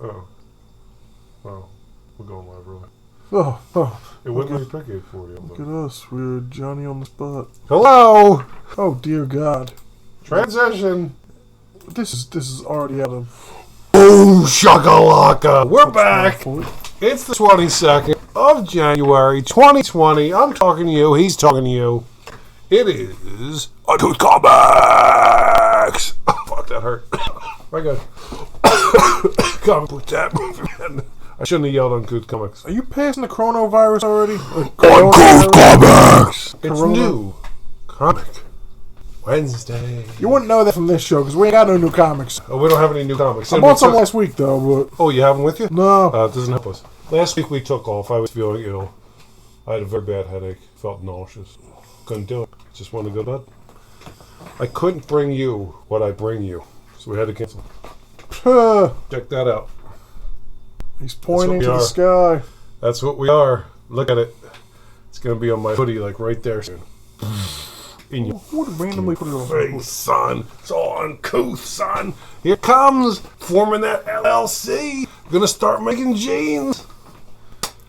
Oh. Well, we're going live really. Oh. It wouldn't let me pick 840. Look at us. We're Johnny on the spot. Hello! Oh, dear God. Transition! This is already out of... Boom shakalaka! We're back! It's the 22nd of January, 2020. I'm talking to you. He's talking to you. It is Uncouth Comics! Oh, fuck, that hurt. My God. Comic book that movie, man. I shouldn't have yelled Uncouth Comics. Are you passing the coronavirus already? Uncouth Comics! It's new. Comic Wednesday. You wouldn't know that from this show, because we ain't got no new comics. Oh, we don't have any new comics. I bought some last week, though, but... Oh, you have them with you? No. It doesn't help us. Last week we took off. I was feeling ill. I had a very bad headache. Felt nauseous. Couldn't do it. Just wanted to go to bed. I couldn't bring you what I bring you. So we had to cancel. Check that out. He's pointing to the sky. That's what we are. Look at it. It's going to be on my hoodie, like right there soon. In your What randomly put it on face, son. It's all uncouth, son. Here comes forming that LLC. Gonna start making jeans.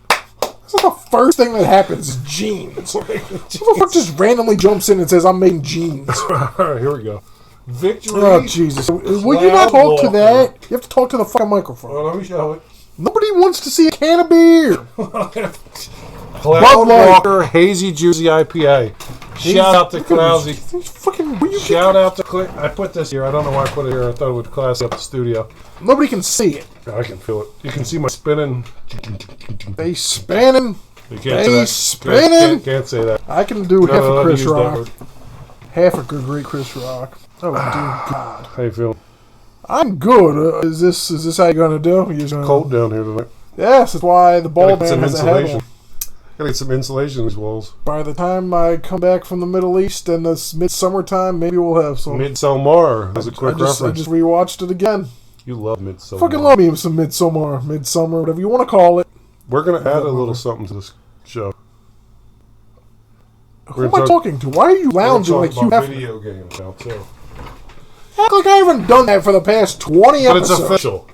That's not the first thing that happens. Jeans. Who the fuck just randomly jumps in and says, "I'm making jeans"? Alright, here we go. Victory. Oh Jesus! Will you not talk to that? You have to talk to the fucking microphone. Well, let me show it. Nobody wants to see a can of beer. Cloud Walker Hazy Juicy IPA. Shout out to Clousy. Shout out to Click. I put this here. I don't know why I put it here. I thought it would class up the studio. Nobody can see it. I can feel it. You can see my spinning. They spinning. You can't They spinning. Can't say that. I can do half a Chris Rock. That. Half a good, great Chris Rock. Oh dear God. How you feeling? I'm good. Is this how you're gonna do? It's cold down here tonight. Yes, that's why the bald man has a head on. Gotta get some insulation in these walls. By the time I come back from the Middle East and this midsummer time, maybe we'll have some. Midsommar. That's a quick reference. I just rewatched it again. You love Midsommar. Fucking love me with some midsummer, whatever you want to call it. We're gonna add a little something to this show. Who am I talking to? Why are you lounging like you have video games now too? Act like I haven't done that for the past 20 episodes. But it's official.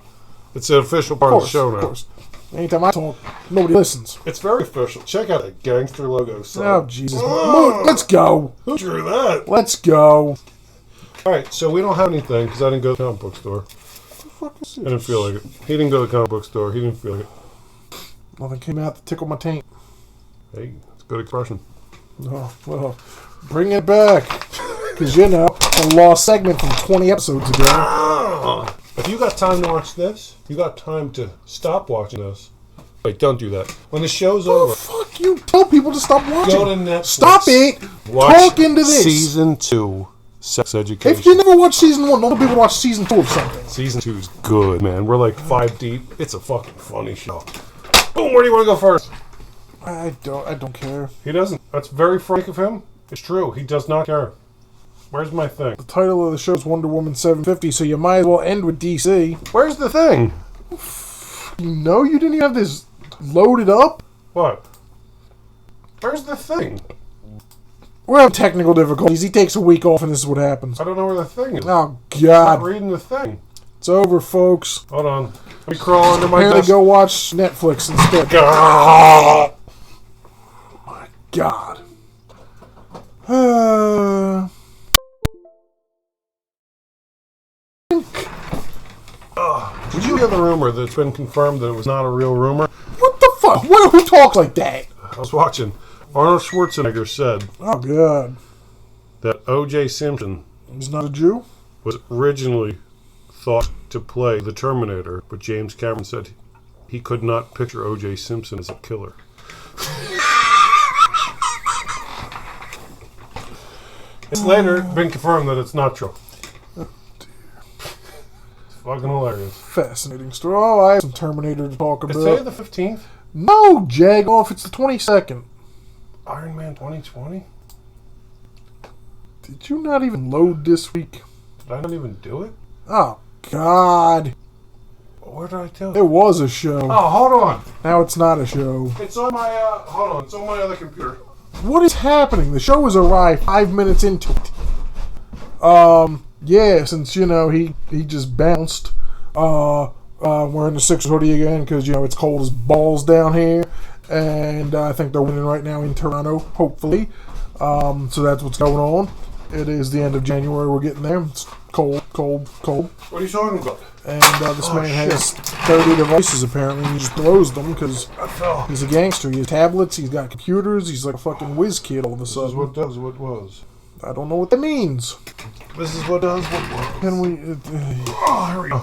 It's an official part of the show now. Of course. Anytime I talk, nobody listens. It's very official. Check out that gangster logo. Son. Oh, Jesus. Let's go. Who drew that? Let's go. Alright, so we don't have anything because I didn't go to the comic book store. What the fuck is this? I didn't feel like it. He didn't go to the comic book store. He didn't feel like it. Nothing came out to tickle my taint. Hey, it's a good expression. Oh, well, bring it back. Because, a lost segment from 20 episodes ago. If you got time to watch this, you got time to stop watching this. Wait, don't do that. When the show's over... Fuck you. Tell people to stop watching. Go to Netflix. Stop it. Talk into this. Season 2, Sex Education. If you never watched Season 1, don't people watch Season 2 of something. Season 2 is good, man. We're like 5 deep. It's a fucking funny show. Boom, where do you want to go first? I don't care. He doesn't. That's very frank of him. It's true. He does not care. Where's my thing? The title of the show is Wonder Woman 750, so you might as well end with DC. Where's the thing? You didn't even have this loaded up? What? Where's the thing? We're having technical difficulties. He takes a week off and this is what happens. I don't know where the thing is. Oh, God. I'm not reading the thing. It's over, folks. Hold on. Let me crawl under my Apparently desk. go watch Netflix instead. God. Oh, my God. Did you hear the rumor that's been confirmed that it was not a real rumor? What the fuck? Who talks like that? I was watching. Arnold Schwarzenegger said Oh, God. that O.J. Simpson He's not a Jew? was originally thought to play the Terminator, but James Cameron said he could not picture O.J. Simpson as a killer. It's later been confirmed that it's not true. Fucking hilarious. Fascinating story. Oh, I have some Terminator to talk about. Is today the 15th? No, Jagoff, it's the 22nd. Iron Man 2020? Did you not even load this week? Did I not even do it? Oh, God. Where did I do it? There was a show. Oh, hold on. Now it's not a show. It's on my, hold on. It's on my other computer. What is happening? The show has arrived 5 minutes into it. Yeah, since, he just bounced. wearing the Sixers hoodie again because, it's cold as balls down here. And I think they're winning right now in Toronto, hopefully. So that's what's going on. It is the end of January. We're getting there. It's cold. What are you talking about? And this man has 30 devices, apparently, and he just throws them because he's a gangster. He has tablets, he's got computers, he's like a fucking whiz kid all of a sudden. This is what does what was. I don't know what that means. This is what does what was. Can we... here we go.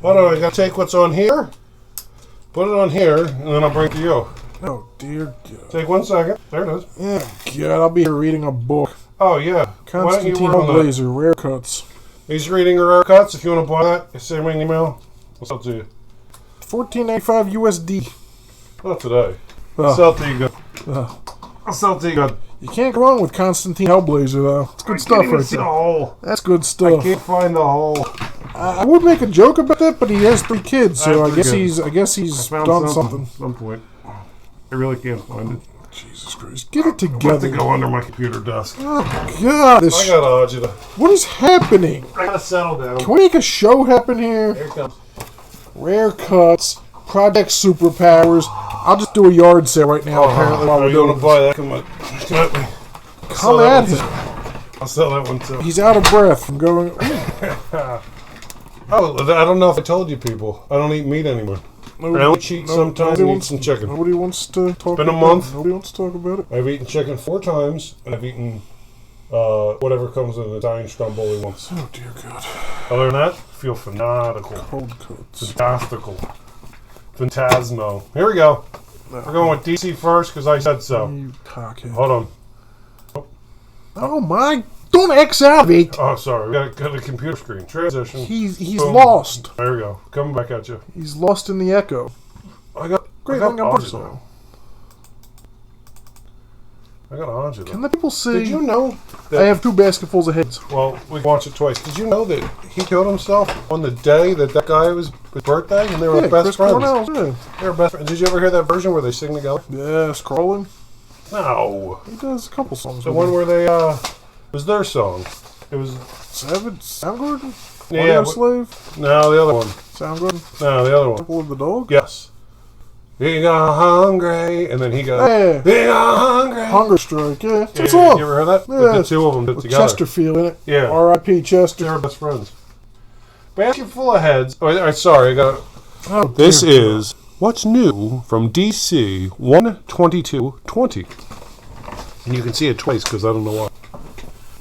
Hold on, I gotta take what's on here, put it on here, and then I'll bring it to you. Oh, dear God. Take 1 second. There it is. Yeah, God, I'll be here reading a book. Oh, yeah. Constantine Hellblazer, Rare Cuts. He's reading Rare Cuts. If you want to buy that, send me an email. I'll sell it to you. $14.95 USD. Not today. I'll sell it to you good. I'll sell it to you good. You can't go wrong with Constantine Hellblazer, though. It's good stuff right there. Hole. That's good stuff. I can't find the hole. I would make a joke about that, but he has 3 kids, so I guess he's done something. At some point. I really can't find it. Jesus Christ. Get it I have together. to go under my computer desk. Oh, God. I got agita. What is happening? I gotta settle down. Can we make a show happen here? Here it comes. Rare Cuts, Project Superpowers. I'll just do a yard sale right now, apparently, while we're you doing want to buy that? Come at him. I'll sell that one too. He's out of breath from going... Oh, I don't know if I told you people. I don't eat meat anymore. I only cheat sometimes and eat some chicken. Nobody wants to talk Been a about month. it. Nobody wants to talk about it. I've eaten chicken 4 times, and I've eaten whatever comes in the Italian stromboli once. Oh, dear God. Other than that, I feel fanatical. Cold cuts. Fantastical. Phantasmo. Here we go. We're going with DC first, because I said so. You cockhead. Hold on. Oh, my... Don't X out of it. Oh, sorry. We got a computer screen. Transition. He's Boom. lost. There we go. Coming back at you. He's lost in the echo. I got agita. Can the people see? Did you know that... I have 2 basketfuls of heads. Well, we watched it twice. Did you know that he killed himself on the day that guy was his birthday, and they were best Chris friends? Cornell's, yeah. They were best friends. Did you ever hear that version where they sing together? Yeah, Scrolling. No. He does a couple songs. The one where they, it was their song. It was... Soundgarden? Yeah. Slave? No, the other one. Soundgarden? No, the other one. Temple of the Dog? Yes. He got hungry, and then he got... Yeah. He got hungry. Hunger Strike, yeah. It's a You song. ever heard that? Yeah. The 2 of them did With together. Chesterfield in it. Yeah. R.I.P. Chester. They were best friends. Basket full of heads. Oh, sorry, I got... Oh, This dear. is what's new from DC 12220. And you can see it twice because I don't know why.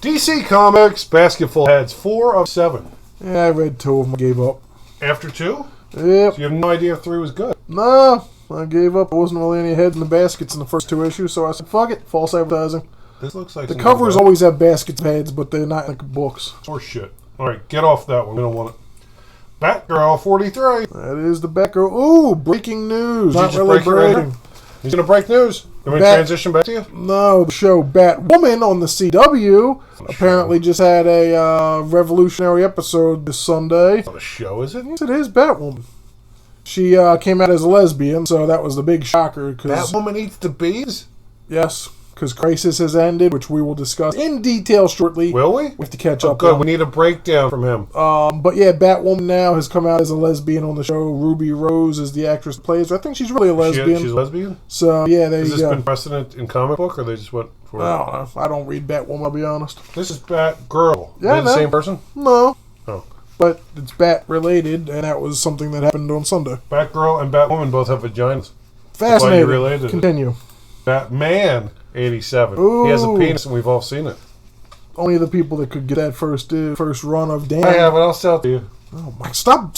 DC Comics, Basketful Heads, 4 of 7. Yeah, I read 2 of them. I gave up. After 2? Yep. So you have no idea if 3 was good. No, I gave up. There wasn't really any heads in the baskets in the first 2 issues, so I said, fuck it. False advertising. This looks like The covers always have baskets of heads, but they're not like books. Horse shit. Alright, get off that one. We don't want it. Batgirl 43. That is the Batgirl. Ooh, breaking news. Did you Not just really break it right breaking. now? He's going to break news. You want me to transition back to you? No, the show Batwoman on the CW apparently just had a revolutionary episode this Sunday. Not a show, is it? Yes, it is Batwoman. She came out as a lesbian, so that was the big shocker. Batwoman eats the bees? Yes, because Crisis has ended, which we will discuss in detail shortly. Will we? We have to catch up Good, on. we need a breakdown from him. But yeah, Batwoman now has come out as a lesbian on the show. Ruby Rose is the actress that plays her. I think she's really a lesbian. She's a lesbian? So yeah, there Has you this go. been precedent in comic book, or they just went for I it? don't know. I don't read Batwoman, I'll be honest. This is Batgirl. Yeah, Are they the same person? No. Oh. But it's Bat related, and that was something that happened on Sunday. Batgirl and Batwoman both have vaginas. Fascinating. Why you related it. Continue. Batman 87. Ooh. He has a penis, and we've all seen it. Only the people that could get that first run of Dan. I have it. I'll sell it to you. Oh my! Stop!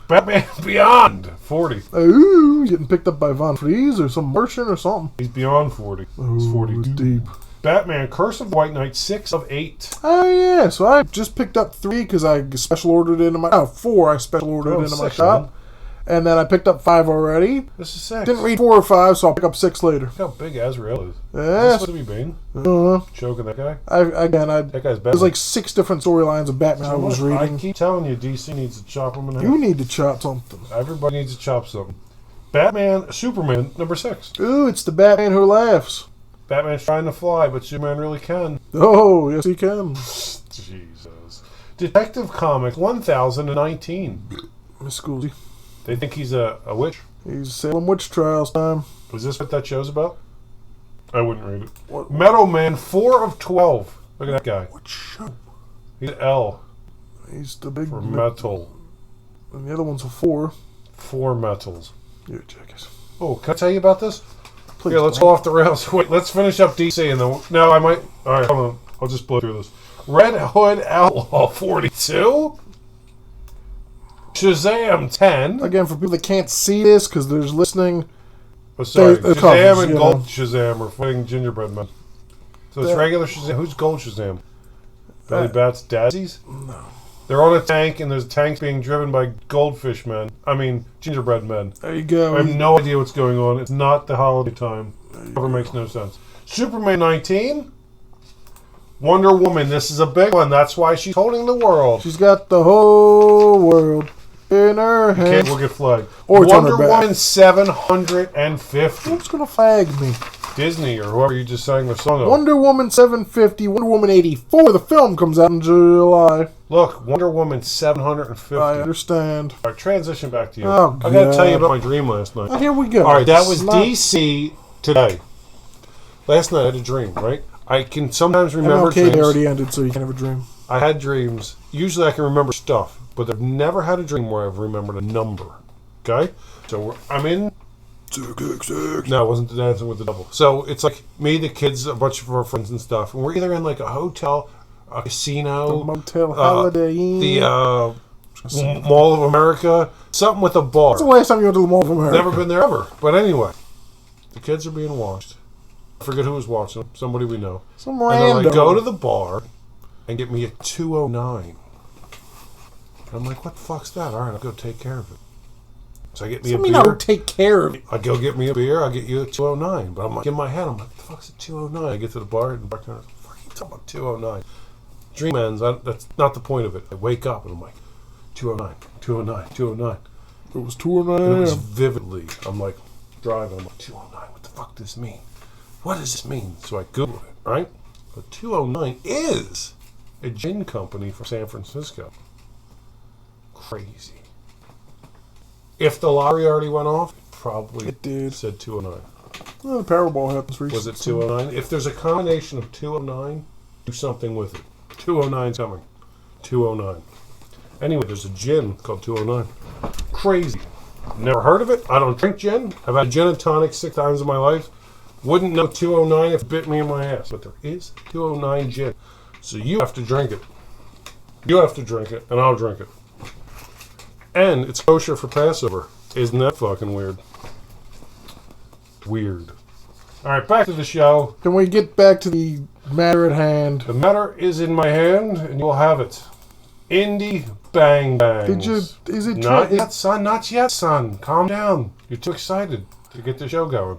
Batman Beyond 40. Ooh, getting picked up by Von Fries or some Martian or something. He's beyond 40. He's Ooh, 42. it's deep. Batman Curse of White Knight 6 of 8. Oh yeah, so I just picked up 3 because I special ordered it into my 4. I special ordered it into my 6, shop, man. and then I picked up 5 already. This is 6. Didn't read 4 or 5, so I'll pick up 6 later. Look how big Azrael is. Yeah, Is this what have you been? I don't know. Choking that guy? That guy's Batman. There's like 6 different storylines of Batman I was reading. I keep telling you, DC needs to chop them in half. You need to chop something. Everybody needs to chop something. Batman, Superman, number 6. Ooh, it's the Batman who laughs. Batman's trying to fly, but Superman really can. Oh, yes he can. Jesus. Detective Comics 1019. Miss Schoolsy. They think he's a witch. He's Salem witch trials time. Is this what that show's about? I wouldn't read it. What? Metal Man, 4 of 12. Look at that guy. What show? He's an L He's the big... for metal. And the other one's a 4. 4 metals. You check it. Oh, can I tell you about this? Please. Here, let's go off the rails. Wait, let's finish up DC and then... No, I might... All right, hold on. I'll just blow through this. Red Hood Outlaw 42. Shazam 10. Again, for people that can't see this because they're just listening... Oh, sorry. The Shazam covers, and you Gold know. Shazam are fighting Gingerbread Man. So it's Yeah. regular Shazam. Who's Gold Shazam? Billy Bat's Dazzys? No. They're on a tank, and there's tanks being driven by goldfish men. I mean, gingerbread men. There you go. I have no idea what's going on. It's not the holiday time. Never makes no sense. Superman 19. Wonder Woman. This is a big one. That's why she's holding the world. She's got the whole world in her hands. We'll get flagged. Or it's on Wonder her back. Woman 750. Who's going to flag me? Disney or whoever you just sang the song of. Wonder Woman 750, Wonder Woman 84. The film comes out in July. Look, Wonder Woman 750. I understand. All right, transition back to you. Oh, I got to tell you God. about my dream last night. Oh, here we go. All right, that was It's not- DC today. Last night I had a dream, right? I can sometimes remember MLK dreams. Day already ended, so you can have a dream. I had dreams. Usually I can remember stuff, but I've never had a dream where I've remembered a number. Okay? So I'm in... No, it wasn't the Dancing with the Devil. So it's like me, the kids, a bunch of our friends and stuff, and we're either in like a hotel, a casino, The Motel Holiday Inn. the Mall of America, something with a bar. When's the last time you went to the Mall of America? Never been there ever. But anyway, the kids are being watched. I forget who was watching them. Somebody we know. Some And random. they're like, go to the bar and get me a 209. I'm like, what the fuck's that? All right, I'll go take care of it. So I get me a mean I beer. would take care of it. I go get me a beer. I'll get you a 209. But I'm like, in my head, I'm like, what the fuck's a 209? I get to the bar and the bartender's like, fuck, you talking about 209? Dream ends. That's not the point of it. I wake up and I'm like, 209, 209, 209. It was And it was 209. vividly. I'm like, driving. I'm like, 209. What the fuck does this mean? What does this mean? So I Googled it, right? But 209 is a gin company from San Francisco. Crazy. If the lottery already went off, probably It did. said 209. Well, the Powerball happens recently. Was it 209? If there's a combination of 209, do something with it. 209's coming. 209. Anyway, there's a gin called 209. Crazy. Never heard of it. I don't drink gin. I've had gin and tonic 6 times in my life. Wouldn't know 209 if it bit me in my ass. But there is 209 gin. So you have to drink it. You have to drink it, and I'll drink it. And it's kosher for Passover. Isn't that fucking weird? Weird. All right, back to the show. Can we get back to the matter at hand? The matter is in my hand, and you'll have it. Indie Bang Bangs. Did you... Is it... Not yet, son. Not yet, son. Calm down. You're too excited to get the show going.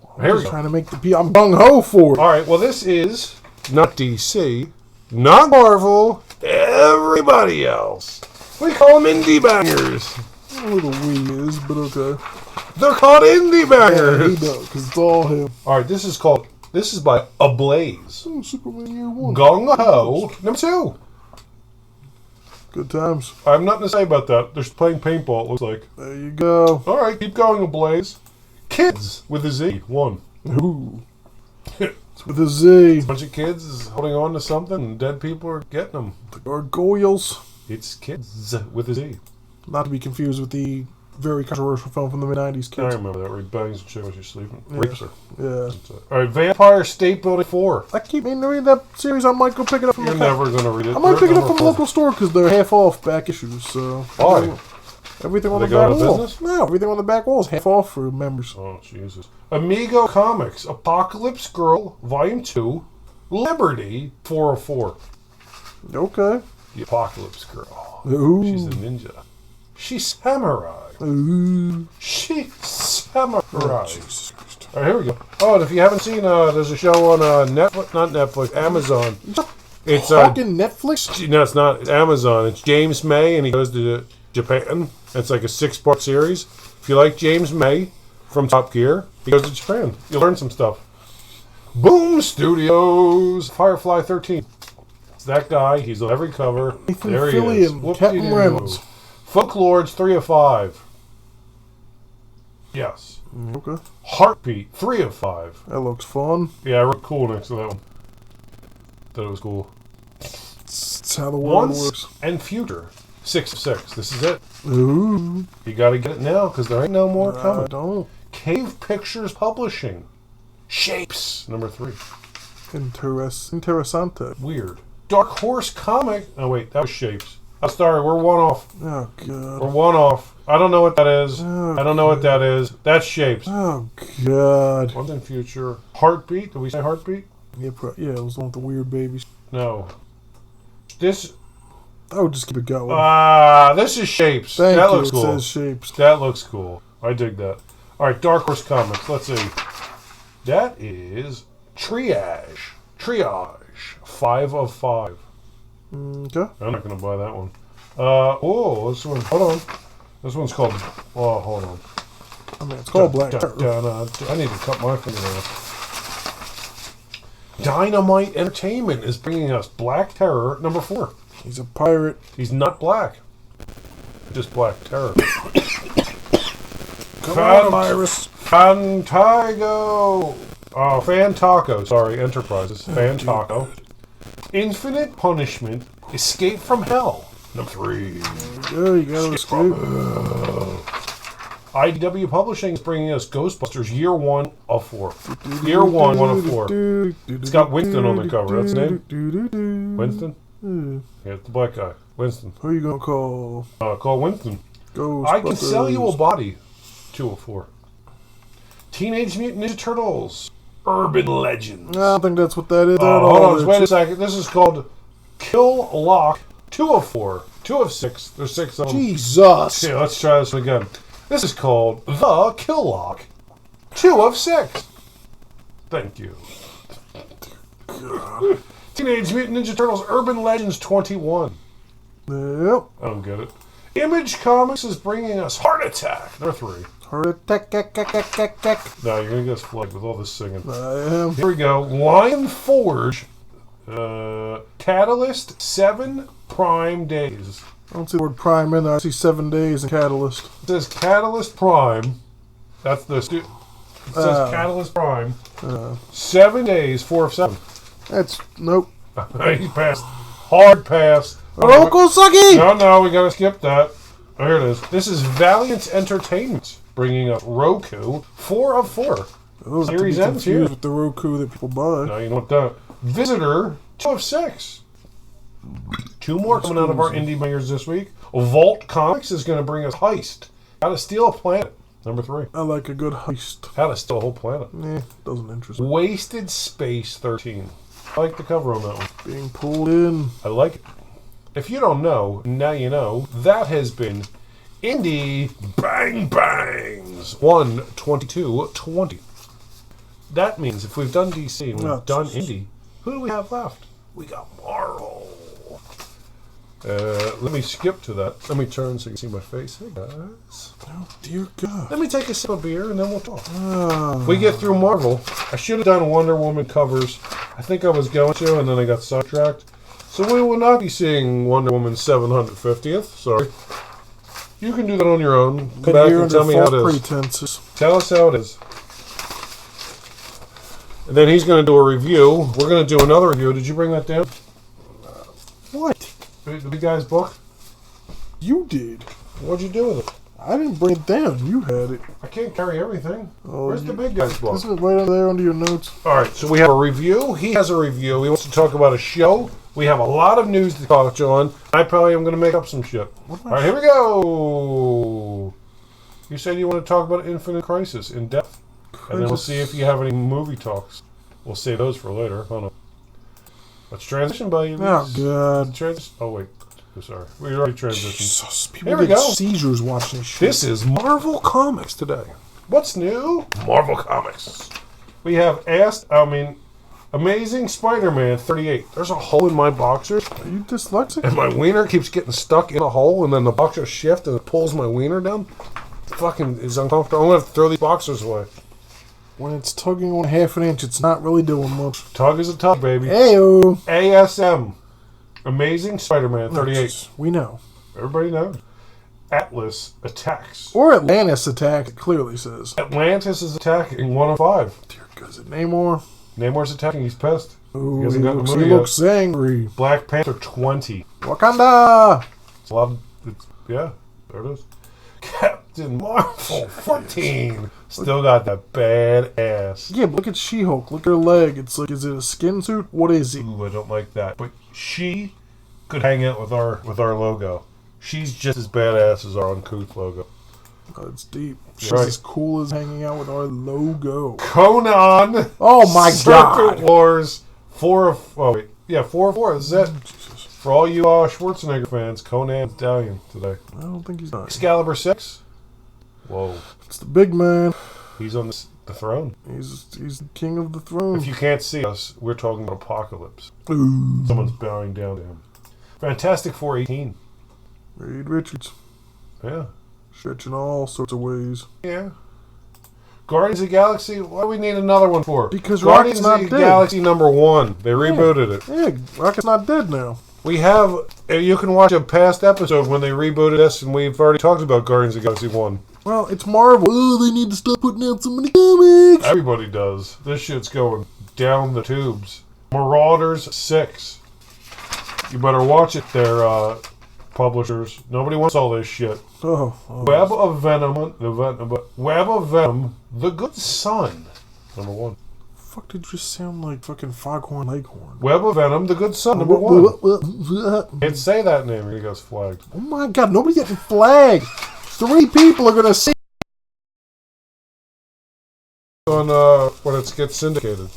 Here I'm we just go. trying to make the... I'm gung-ho for it. All right, well, this is not DC, not Marvel, everybody else. We call them Indie Bangers. A little weird, but okay. They're called Indie Yeah, he Bangers. does, because it's all him. All right, this is by Ablaze. Oh, Superman Year 1. Gung Ho, number 2. Good times. I have nothing to say about that. They're playing paintball, it looks like. There you go. All right, keep going, Ablaze. Kids with a Z, 1. Ooh. It's with a Z. Bunch of kids holding on to something, and dead people are getting them. The gargoyles. It's kids with a Z. Not to be confused with the very controversial film from the mid-90s, I kids. remember that, where he bangs a chick when she's sleeping. Yeah. Rapes her. Yeah. All right, Vampire State Building 4. I keep meaning to read that series. I might go pick it up from You're the... never going to read it. I might pick it up from the Number local store because they're half off back issues, so... Why? Everything on They the go out back of wall. business? No, everything on the back wall is half off for members. 4. Oh, Jesus. Amigo Comics, Apocalypse Girl, Volume 2, Liberty 404. Okay. The Apocalypse Girl. Ooh. She's a ninja. She's samurai. Ooh. She's samurai. Oh, Jesus Christ. All right, here we go. Oh, and if you haven't seen, there's a show on Netflix, not Netflix, Amazon. It's Fucking Netflix? no, it's not. It's Amazon. It's James May, and he goes to Japan. It's like a 6-part series. If you like James May from Top Gear, he goes to Japan. You'll learn some stuff. Boom Studios, Firefly 13. It's that guy. He's on every cover. Nathan There he Fillion, is. Whoop-de-doo. Captain Reynolds. Folklords, 3 of 5. Yes. Okay. Heartbeat, 3 of 5. That looks fun. Yeah, I wrote cool next to that one. Thought it was cool. That's how the world Once works. and Future, 6 of 6. This is it. Ooh. You gotta get it now, because there ain't no more coming. I don't. Cave Pictures Publishing. Shapes, number 3. Interessante. Weird. Dark Horse Comic. Oh, wait, that was Shapes. I'm sorry, we're one off. Oh, God. We're one off. I don't know what that is. Oh, I don't know what that is. That's Shapes. Oh, God. Once and Future. Heartbeat. Did we say Heartbeat? Yeah, it was the one with the weird babies. No. This. I would just keep it going. This is Shapes. Thank That you. looks It cool. says Shapes. That looks cool. I dig that. All right, Dark Horse Comics. Let's see. That is Triage. 5 of 5. Okay. I'm not going to buy that one. This one. Hold on. This one's called. Oh, hold on. I mean, it's called Black Terror. I need to cut my fingernails. Dynamite Entertainment is bringing us Black Terror number 4. He's a pirate. He's not black. Just Black Terror. Come on, Iris. Fantago. Fantaco. Sorry, Enterprises. Fantaco. Infinite Punishment. Escape from Hell. Number 3. Yeah, you gotta escape. IDW Publishing is bringing us Ghostbusters Year 1 of 4. Year 1 of 4. It's got Winston on the cover. That's his name? Winston? Yeah, it's the black guy. Winston. Who are you gonna call? Call Winston. Ghostbusters. I Can Sell You a Body. 2 of 4. Teenage Mutant Ninja Turtles. Urban Legends. I don't think that's what that is. Hold on. Wait a second. This is called Kill Lock. 2 of 4. 2 of 6. There's 6 of them. Jesus. Okay, let's try this again. This is called The Kill Lock. 2 of 6. Thank you. Teenage Mutant Ninja Turtles Urban Legends 21. Yep. I don't get it. Image Comics is bringing us Heart Attack. Number 3. Heart attack. No, you're going to get us flagged with all this singing. I am. Here we go. Lion Forge. Catalyst 7 Prime Days. I don't see the word Prime in there. I see 7 days in Catalyst. It says Catalyst Prime. That's the... It says Catalyst Prime. 7 days, 4 of 7. That's... Nope. He passed. Hard pass. Uncle Sucky! No, we gotta skip that. Oh, here it is. This is Valiant Entertainment bringing up Roku 4 of 4. Those Series have to be ends here. confused with the Roku that people buy. No, you know what that. Visitor 2 of 6. 2 more coming out of our indie bangers this week. Vault Comics is going to bring us Heist. How to Steal a Planet. Number 3. I like a good heist. How to Steal a Whole Planet. Doesn't interest me. Wasted Space 13. I like the cover on that one. Being pulled in. I like it. If you don't know, now you know. That has been Indie Bang Bangs 1/22/20. That means if we've done DC and we've done Indie, who do we have left? We got Marvel. Let me skip to that. Let me turn so you can see my face. Hey, guys. Oh, dear God. Let me take a sip of beer and then we'll talk. If we get through Marvel, I should have done Wonder Woman covers. I think I was going to, and then I got sidetracked. So we will not be seeing Wonder Woman 750th. Sorry. You can do that on your own. Come back and tell me how it is. Pretenses. Tell us how it is. And then he's going to do a review. We're going to do another review. Did you bring that down? What? The big guy's book? You did. What'd you do with it? I didn't bring it down. You had it. I can't carry everything. Oh, Where's the big guy's book? Isn't it right over there under your notes? All right, so we have a review. He has a review. He wants to talk about a show. We have a lot of news to touch on. I probably am going to make up some shit. All right, here we go. You said you want to talk about Infinite Crisis in depth. And then we'll see if you have any movie talks. We'll save those for later. Hold on. Let's transition, buddy. Oh, God. Oh, wait. Oh, sorry. We already transitioned. Jesus, people Here we get go. seizures watching this shit. This is Marvel Comics today. What's new? Marvel Comics. We have Amazing Spider-Man 38. There's a hole in my boxers, Are you dyslexic? and my wiener keeps getting stuck in a hole, and then the boxers shift, and it pulls my wiener down. Fucking is uncomfortable. I'm going to have to throw these boxers away. When it's tugging on half an inch, it's not really doing much. Tug is a tug, baby. Heyo. ASM. Amazing Spider-Man 38. We know. Everybody knows. Atlas attacks. Or Atlantis attack, it clearly says. Atlantis is attacking 1 of 5. Dear God, is it Namor? Namor's attacking. He's pissed. Ooh, He hasn't gotten the he movie yet. looks angry. Black Panther 20. Wakanda! It's a lot of, yeah, there it is. Captain Marvel 14. Still got that bad ass. Yeah, but look at She-Hulk. Look at her leg. It's like, is it a skin suit? What is it? Ooh, I don't like that. But she could hang out with our logo. She's just as badass as our Uncouth logo. Oh, it's deep. She's Right. as cool as hanging out with our logo. Conan. Oh my Serpent God. Wars 4 of 4. Yeah, 4 of 4. This is it. For all you Schwarzenegger fans, Conan Stallion today. I don't think he's not. Excalibur 6. Whoa. It's the big man. He's on the throne. He's the king of the throne. If you can't see us, we're talking about Apocalypse. Ooh. Someone's bowing down to him. Fantastic 418. Reed Richards. Yeah. Stretching all sorts of ways. Yeah. Guardians of the Galaxy, what do we need another one for? Because Guardians Rocket's not of the dead. Galaxy #1. They rebooted it. Yeah, Rocket's not dead now. We have, you can watch a past episode when they rebooted this, and we've already talked about Guardians of the Galaxy 1. Well, it's Marvel. Oh, they need to stop putting out so many comics. Everybody does. This shit's going down the tubes. Marauders 6. You better watch it there, publishers. Nobody wants all this shit. Oh. Web of Venom, The Good Son, #1. Fuck, did you just sound like fucking Foghorn Leghorn? Web of Venom, The Good Son, #1. Can't say that name, he goes flagged. Oh my God, nobody's getting flagged. 3 people are gonna see. On when it gets syndicated.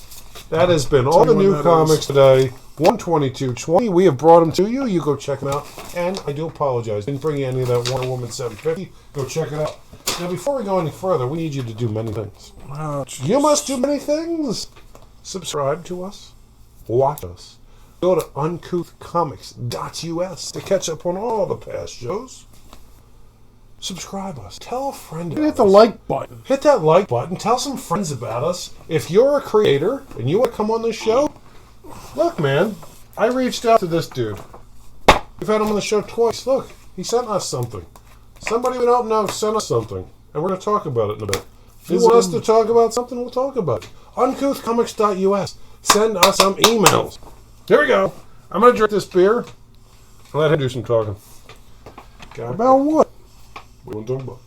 That has been all the new comics today. 122.20. We have brought them to you. You go check them out. And I do apologize. Didn't bring you any of that Wonder Woman 750. Go check it out. Now, before we go any further, we need you to do many things. Oh, You must do many things. Subscribe to us. Watch us. Go to uncouthcomics.us to catch up on all the past shows. Subscribe us. Tell a friend about hit the us. like button. Hit that like button. Tell some friends about us. If you're a creator and you want to come on this show, look, man, I reached out to this dude. We've had him on the show twice. Look, he sent us something. Somebody we don't know sent us something, and we're going to talk about it in a bit. If you want us to talk about something, we'll talk about it. Uncouthcomics.us. Send us some emails. Here we go. I'm going to drink this beer and let him do some talking. God. About what? What do you want to talk about?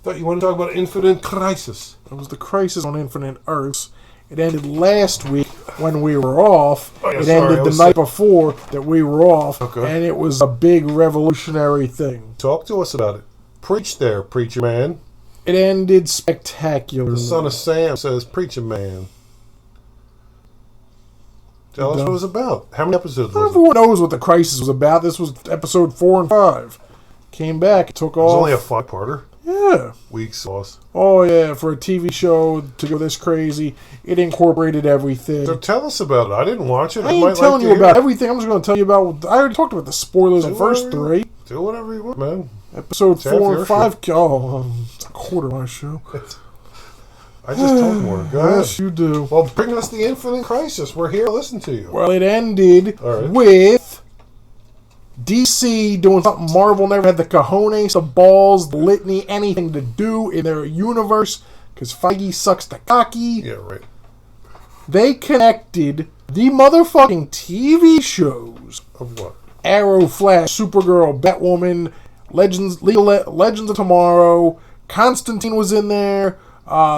Thought you wanted to talk about Infinite Crisis. It was the Crisis on Infinite Earths. It ended last week when we were off. Oh, yeah, it sorry, ended I the was night sick. before that we were off. Okay. And it was a big revolutionary thing. Talk to us about it. Preach there, preacher man. It ended spectacularly. The son of Sam says, preacher man. Tell us what it was about. How many episodes was it? Everyone knows what the Crisis was about. This was episode 4 and 5. Came back, took It was off. only a 5-parter. Yeah. Weak sauce. Oh, yeah, for a TV show to go this crazy, it incorporated everything. So tell us about it. I didn't watch it. I ain't telling you about everything. I'm just going to tell you about... I already talked about the spoilers of the first 3. Do whatever you want, man. Episode It's half 4 your and 5... Oh, it's a quarter of my show. I just talk more. Go ahead. Yes, you do. Well, bring us the Infinite Crisis. We're here to listen to you. Well, it ended All right. with DC doing something Marvel never had the cojones, the balls, the litany, anything to do in their universe, because Feige sucks the cocky. Yeah, right. They connected the motherfucking TV shows. Of what? Arrow, Flash, Supergirl, Batwoman, Legends of Tomorrow, Constantine was in there,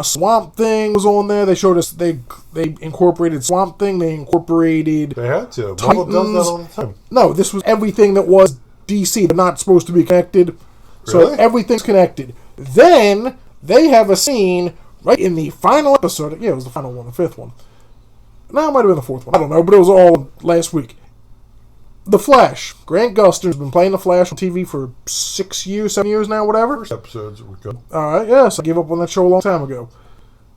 Swamp Thing was on there. They showed us, they incorporated Swamp Thing, they incorporated... They had to. Titans. Marvel does that all the time. No, this was everything that was DC. They're not supposed to be connected. So Really? everything's connected. Then, they have a scene right in the final episode. Yeah, it was the final one, the 5th one. No, it might have been the 4th one. I don't know, but it was all last week. The Flash. Grant Gustin's been playing The Flash on TV for 6 years, 7 years now, whatever. First episodes were good. Alright, yes, I gave up on that show a long time ago.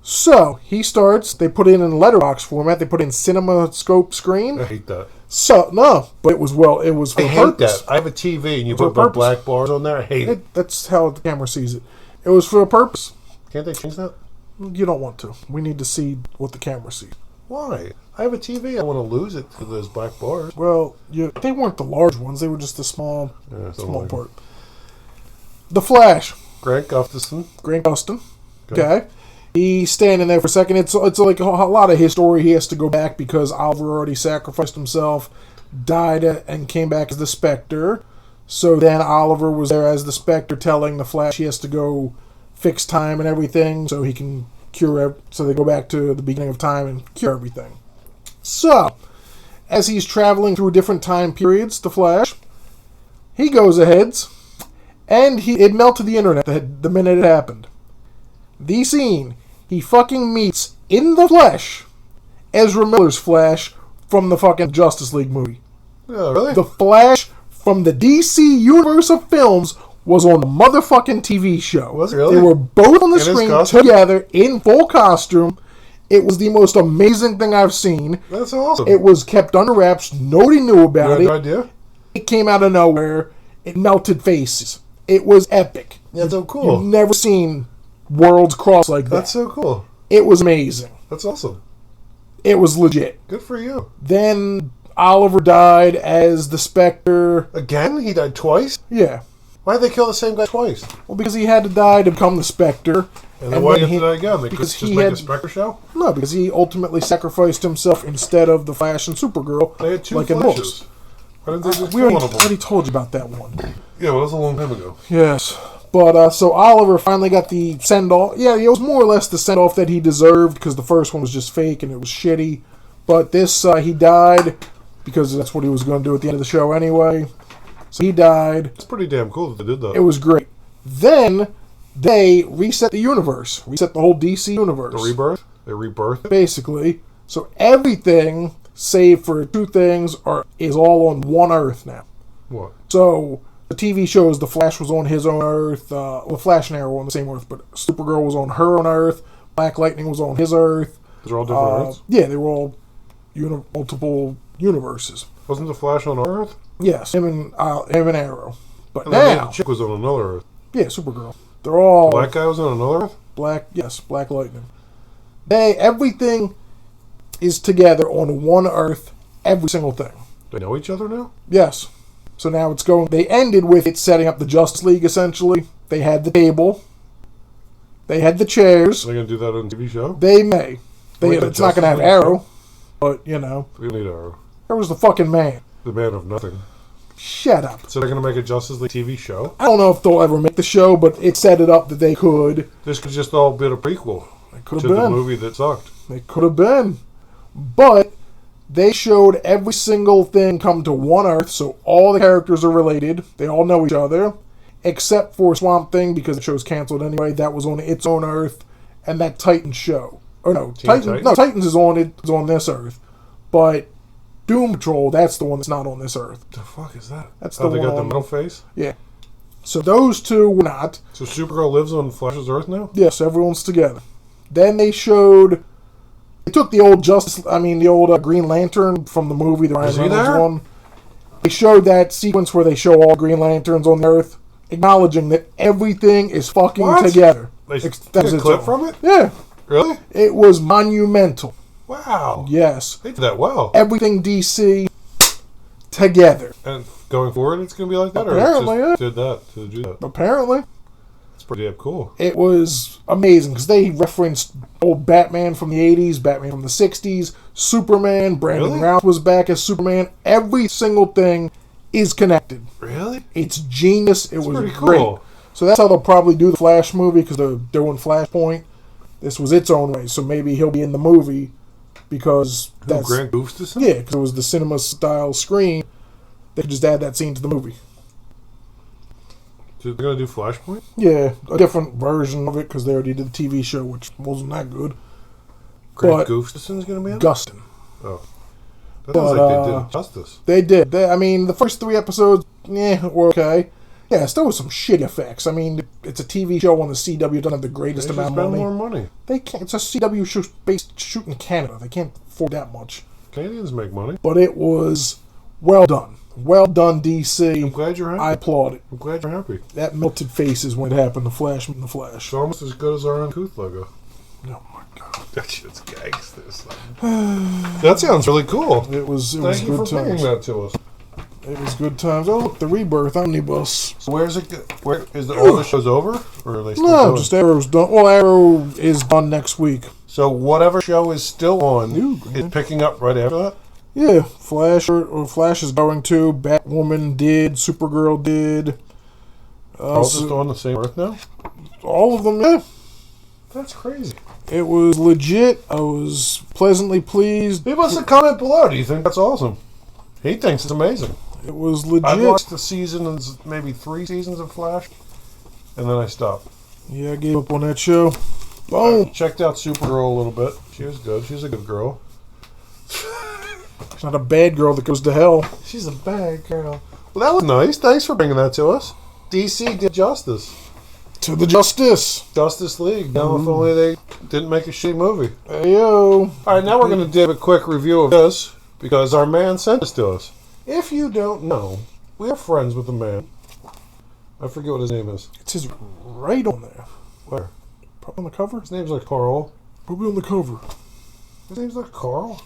So, he starts, they put it in letterbox format, they put in CinemaScope screen. I hate that. So, no, but it was for I hate purpose. that. I have a TV and you For put purpose. black bars on there. I hate it. That's how the camera sees it. It was for a purpose. Can't they change that? You don't want to. We need to see what the camera sees. Why? I have a TV. I want to lose it to those black bars. Well, they weren't the large ones. They were just the small Yeah, small like- part. The Flash. Grant Gustafson. Grant Gustin. Okay. He's standing there for a second. It's like a lot of his story. He has to go back because Oliver already sacrificed himself, died, and came back as the Spectre. So then Oliver was there as the Spectre telling the Flash he has to go fix time and everything so he can cure. So they go back to the beginning of time and cure everything. So, as he's traveling through different time periods, the Flash, he goes ahead, and it melted the internet the minute it happened. The scene, he fucking meets, in the flesh, Ezra Miller's Flash from the fucking Justice League movie. Oh, really? The Flash from the DC universe of films was on the motherfucking TV show. Was it really? They were both on the In his screen costume? together in full costume. It was the most amazing thing I've seen. That's awesome. It was kept under wraps. Nobody knew about you it. had no idea? It came out of nowhere. It melted faces. It was epic. That's so cool. You've never seen worlds cross like that. That's so cool. It was amazing. That's awesome. It was legit. Good for you. Then Oliver died as the Spectre. Again? He died twice? Yeah. Why'd they kill the same guy twice? Well, because he had to die to become the Spectre. And then why did he die again? They could because just he make had- a Spectre show? No, because he ultimately sacrificed himself instead of the Flash and Supergirl. They had two like in Flashes. books. Why didn't they just We kill one of them? already told you about that one. Yeah, well, that was a long time ago. Yes. But, so Oliver finally got the send-off. Yeah, it was more or less the send-off that he deserved, because the first one was just fake and it was shitty. But this, he died, because that's what he was going to do at the end of the show anyway. So he died. It's pretty damn cool that they did that. It was great. Then, they reset the universe. Reset the whole DC universe. The rebirth? They rebirthed it? Basically. So everything, save for two things, is all on one Earth now. What? So, the TV shows, The Flash was on his own Earth, the Flash and Arrow were on the same Earth, but Supergirl was on her own Earth, Black Lightning was on his Earth. Those are all different Earths? Yeah, they were all multiple universes. Wasn't the Flash on our Earth? Yes, him and Arrow. But And then now, the chick was on another Earth. yeah, Supergirl. They're all Black guy was on another Earth? Black Lightning. Everything is together on one Earth, every single thing. They know each other now? Yes. So now it's going. They ended with it setting up the Justice League, essentially. They had the table. They had the chairs. Are they going to do that on the TV show? They may. Wait, It's not going to have Justice League Arrow. But, We don't need Arrow. Arrow's the fucking man. The man of nothing. Shut up. So they're going to make a Justice League TV show? I don't know if they'll ever make the show, but it set it up that they could. This could just all be a prequel It could to have the been. movie that sucked. It could have been. But they showed every single thing come to one Earth, so all the characters are related. They all know each other. Except for Swamp Thing, because the show's canceled anyway. That was on its own Earth. And that Titans show. Or no, Titans? No, Titans is on this Earth. But Doom Patrol, that's the one that's not on this Earth. What the fuck is that? That's Oh, the they got one the on- metal face? Yeah. So those two were not. So Supergirl lives on Flash's Earth now? Yes, everyone's together. Then they showed. They took the old the old Green Lantern from the movie, the Ryan Is he Reynolds there? one. They showed that sequence where they show all Green Lanterns on the Earth, acknowledging that everything is fucking What? together. They That's took a its clip own. from it? Yeah, Really? it was monumental. Wow. Yes, They did that well. everything DC together. And going forward, it's going to be like that? Apparently, or yeah. it just did that? Apparently, It's pretty damn cool. it was amazing because they referenced old Batman from the 80s, Batman from the 60s, Superman, Brandon Really? Routh was back as Superman. Every single thing is connected. Really? It's genius. It was pretty great. cool. So that's how they'll probably do the Flash movie because they're doing Flashpoint. This was its own way, so maybe he'll be in the movie because that's Grant Gustafson? yeah, because it was the cinema style screen. They could just add that scene to the movie. So they're going to do Flashpoint? Yeah, a different version of it because they already did the TV show, which wasn't that good. Grant But Gustafson's going to be in it? Gustin. Oh. That sounds But, like they did it justice. They did. The first 3 episodes, were okay. Yeah, still with some shit effects. I mean, it's a TV show on the CW. It doesn't have the They greatest should amount spend of money. more money. They can't. It's a CW show based shoot in Canada. They can't afford that much. Canadians make money. But it was well done. Well done, DC. I'm glad you're happy. I applaud it. I'm glad you're happy. That melted face is when it happened. The Flash and the Flash. It's almost as good as our Uncouth logo. Oh my god. That shit's gangster. That sounds really cool. It was Thank you good for bringing times. that to us. It was good times. Oh, look, the Rebirth Omnibus. So where's it? Where is all the shows over, or are they still No, going? just Arrow's done. Well, Arrow is done next week. So whatever show is still on Ooh, is picking up right after that. Yeah, Flash is going to. Batwoman did. Supergirl did. All just on the same Earth now. All of them, yeah. That's crazy. It was legit. I was pleasantly pleased. Leave us a comment below. Do you think that's awesome? He thinks it's amazing. It was legit. I watched the seasons, maybe 3 seasons of Flash, and then I stopped. Yeah, I gave up on that show. I Boom. checked out Supergirl a little bit. She was good. She's a good girl. She's not a bad girl that goes to hell. She's a bad girl. Well, that was nice. Thanks for bringing that to us. DC did justice. To the Justice. Justice League. Now, if only they didn't make a shitty movie. Heyo. All right, now we're going to do a quick review of this because our man sent this to us. If you don't know, we are friends with a man. I forget what his name is. It says right on there. Where? Probably on the cover. His name's like Carl. Probably on the cover. His name's like Carl?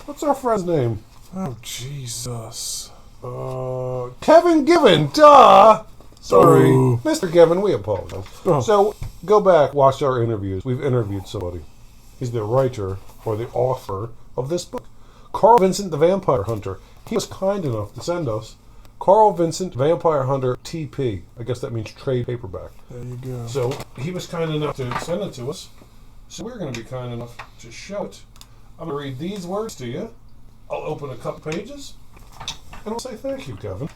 What's our friend's name? Oh, Jesus. Kevin Given, duh! Sorry. Oh. Mr. Given, we apologize. Oh. So, go back, watch our interviews. We've interviewed somebody. He's the writer or the author of this book. Carl Vincent, the Vampire Hunter. He was kind enough to send us Carl Vincent, Vampire Hunter, TP. I guess that means trade paperback. There you go. So, he was kind enough to send it to us. So, we're going to be kind enough to show it. I'm going to read these words to you. I'll open a couple pages, and I'll say thank you, Kevin.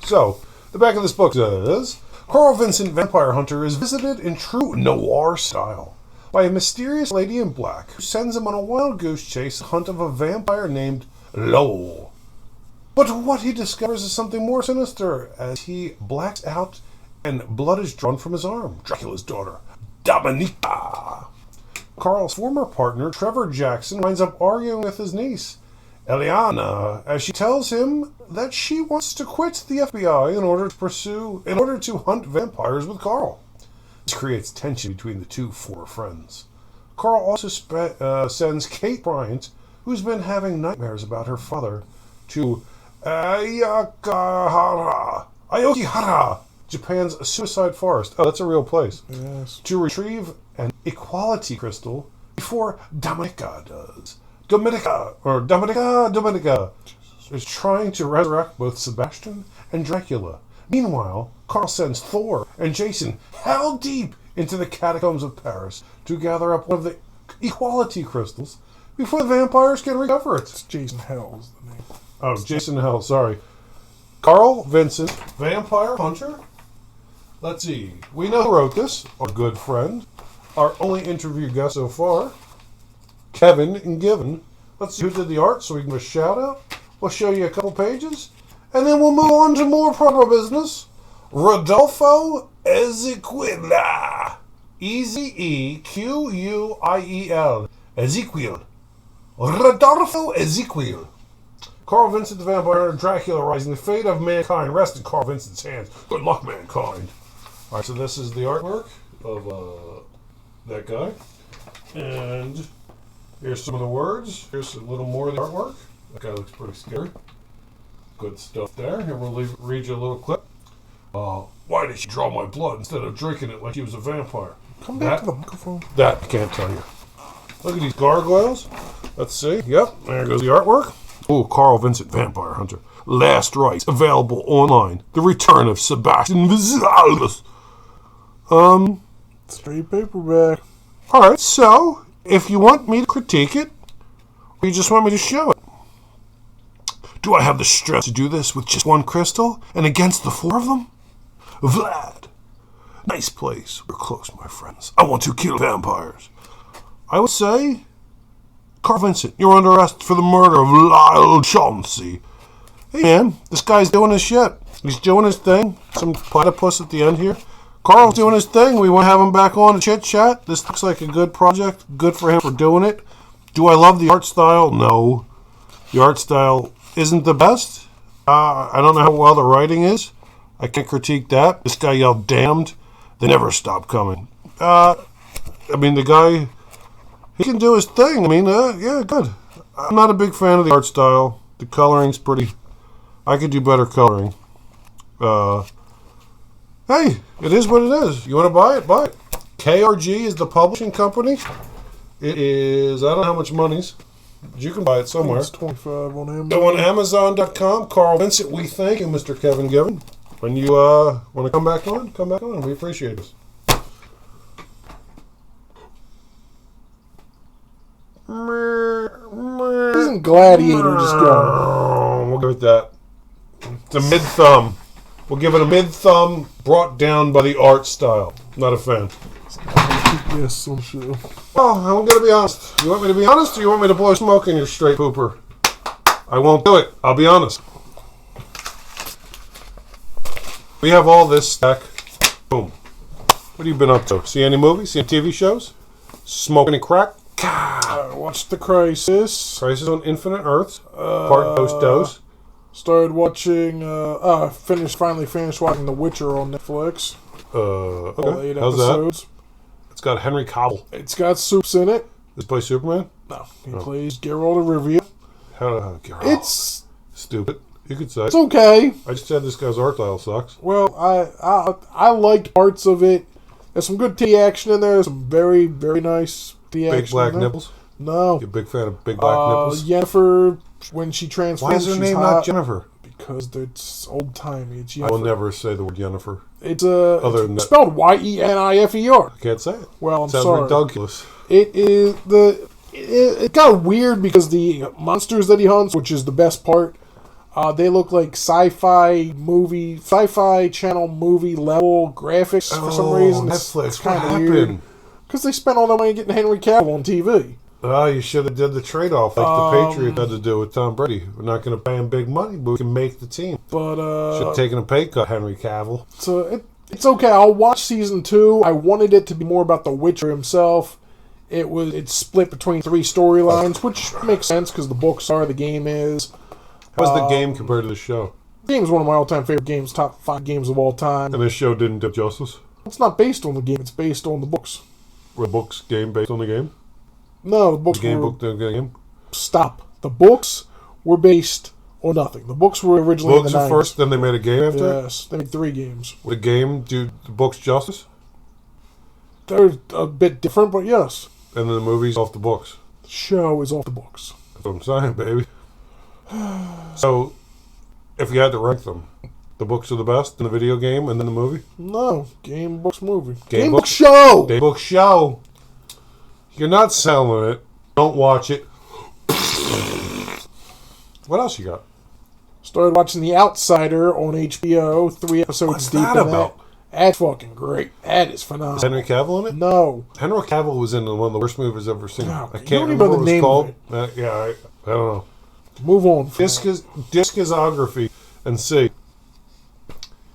So, the back of this book says, Carl Vincent, Vampire Hunter, is visited in true noir style by a mysterious lady in black who sends him on a wild goose chase hunt of a vampire named Lowell. But what he discovers is something more sinister as he blacks out and blood is drawn from his arm. Dracula's daughter, Dominica. Carl's former partner, Trevor Jackson, winds up arguing with his niece, Eliana, as she tells him that she wants to quit the FBI in order to hunt vampires with Carl. This creates tension between the two former friends. Carl also sends Kate Bryant, who's been having nightmares about her father, to Aokihara, Japan's suicide forest. Oh, that's a real place. Yes. To retrieve an equality crystal before Dominica does. Dominica is trying to resurrect both Sebastian and Dracula. Meanwhile, Carl sends Thor and Jason hell deep into the catacombs of Paris to gather up one of the equality crystals before the vampires can recover it. It's Jason Hell is the name. Oh, Jason Hell, sorry. Carl Vincent, Vampire Hunter. Let's see. We know who wrote this. Our good friend. Our only interview guest so far. Kevin Given. Let's see who did the art so we can give a shout out. We'll show you a couple pages. And then we'll move on to more proper business. Rodolfo Ezequiel. Ezequiel. Ezequiel. Rodolfo Ezequiel. Carl Vincent the Vampire Hunter, Dracula Rising. The fate of mankind rests in Carl Vincent's hands. Good luck, mankind. Alright, so this is the artwork of that guy. And here's some of the words. Here's a little more of the artwork. That guy looks pretty scary. Good stuff there. Here we'll read you a little clip. Why did she draw my blood instead of drinking it like he was a vampire? Come back to the microphone. That I can't tell you. Look at these gargoyles. Let's see. Yep, there goes the artwork. Oh, Carl Vincent, Vampire Hunter. Last rights available online. The return of Sebastian Vizalis. Straight paperback. Alright, so, if you want me to critique it, or you just want me to show it, do I have the strength to do this with just one crystal, and against the 4 of them? Vlad. Nice place. We're close, my friends. I want to kill vampires. I would say, Carl Vincent, you're under arrest for the murder of Lyle Chauncey. Hey man, this guy's doing his shit. He's doing his thing. Some platypus at the end here. Carl's doing his thing. We want to have him back on to chit chat. This looks like a good project. Good for him for doing it. Do I love the art style? No. The art style isn't the best. I don't know how well the writing is. I can't critique that. This guy yelled damned. They never stop coming. The guy, he can do his thing. Yeah, good. I'm not a big fan of the art style. The coloring's pretty... I could do better coloring. Hey, it is what it is. You want to buy it? Buy it. KRG is the publishing company. It is... I don't know how much money's. But you can buy it somewhere. It's $25 on Amazon. Go on Amazon.com. Carl Vincent, we thank you, Mr. Kevin Given. When you want to come back on, come back on. We appreciate this. Isn't Gladiator just going? We'll give it that. It's a mid-thumb. We'll give it a mid-thumb brought down by the art style. Not a fan. Yes, I'm sure. Well, I'm going to be honest. You want me to be honest, or you want me to blow smoke in your straight pooper? I won't do it. I'll be honest. We have all this stack. Boom. What have you been up to? See any movies? See any TV shows? Smoking and crack? I watched The Crisis. Crisis on Infinite Earths. Part Dose. Started watching, finally finished watching The Witcher on Netflix. Okay. All 8 How's episodes. that? It's got Henry Cavill. It's got Soups in it. Does he play Superman? No, he plays Geralt of Rivia. It's stupid. You could say. It's okay. I just said this guy's art style sucks. Well, I liked parts of it. There's some good tea action in there. There's some very, very nice tea action. Big black in there. nipples? No. You're a big fan of big black nipples? Jennifer, when she transforms, why is her she's name hot not Jennifer? Because it's old timey. It's I Jennifer. will never say the word Jennifer. It's Other than that, spelled Yenifer. I can't say it. Well, I'm Sounds sorry. ridiculous. It is it got weird because the monsters that he hunts, which is the best part, they look like sci-fi channel movie level graphics for some reason. Netflix. It's What kind of happened? weird because they spent all that money getting Henry Cavill on TV. Oh, you should have did the trade-off like the Patriots had to do with Tom Brady. We're not going to pay him big money, but we can make the team. But should have taken a pay cut, Henry Cavill. So it's okay. I'll watch season 2. I wanted it to be more about the Witcher himself. It's split between 3 storylines, which makes sense because the books are, the game is. How's the game compared to the show? The game is one of my all-time favorite games, top 5 games of all time. And this show didn't do justice? It's not based on the game. It's based on the books. Were the books game based on the game? No, the books The game were... book, the game? Stop. The books were based on nothing. The books were originally Books in the are 90s. first, then they made a game after it? Yes, they made 3 games. Would the game do the books justice? They're a bit different, but yes. And then the movie's off the books. The show is off the books. That's what I'm saying, baby. So, if you had to rank them, the books are the best in the video game and then the movie? No. Game, books, movie. Game, book, show! Game, book, show! You're not selling it. Don't watch it. What else you got? Started watching The Outsider on HBO. 3 episodes What's deep that in about? that. That's fucking great. That is phenomenal. Is Henry Cavill in it? No. Henry Cavill was in one of the worst movies I've ever seen. No, I you can't don't even remember know what the it was name called. of I don't know. Move on. Discography and see.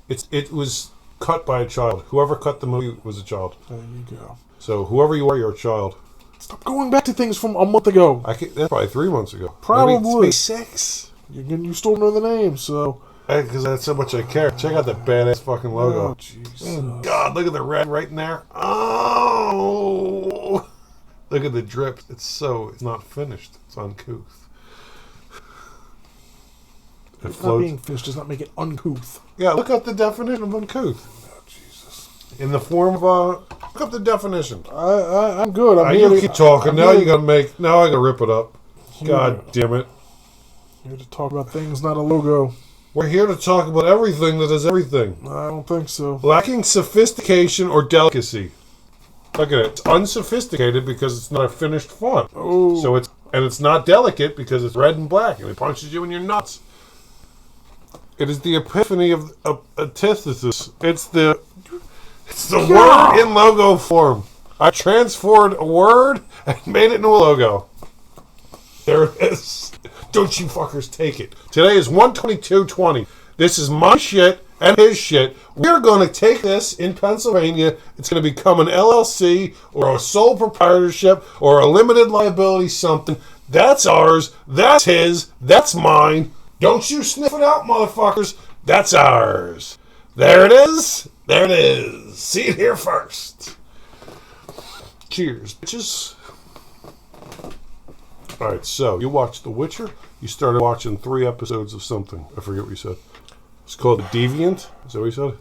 It was cut by a child. Whoever cut the movie was a child. There you go. So whoever you are, you're a child. Stop going back to things from a month ago. That's probably 3 months ago. Probably. Maybe 6. You still know the name, so... Because that's how much I care. Check out that badass fucking logo. Oh, Jesus. Oh, God, look at the red right in there. Oh! Look at the drip. It's not finished. It's uncouth. Not being fish does not make it uncouth. Yeah, look up the definition of uncouth. Oh, Jesus. In the form of look up the definition. I'm good. You keep talking. Now I gotta rip it up. God damn it. Here to talk about things, not a logo. We're here to talk about everything that is everything. I don't think so. Lacking sophistication or delicacy. Look at it. It's unsophisticated because it's not a finished font. Oh. So it's not delicate because it's red and black and it punches you in your nuts. It is the epiphany of antithesis. It's the word in logo form. I transformed a word and made it into a logo. There it is. Don't you fuckers take it. Today is 1/22/20. This is my shit and his shit. We're going to take this in Pennsylvania. It's going to become an LLC or a sole proprietorship or a limited liability something. That's ours. That's his. That's mine. Don't you sniff it out, motherfuckers. That's ours. There it is. There it is. See it here first. Cheers, bitches. All right, so you watched The Witcher. You started watching 3 episodes of something. I forget what you said. It's called The Deviant. Is that what you said?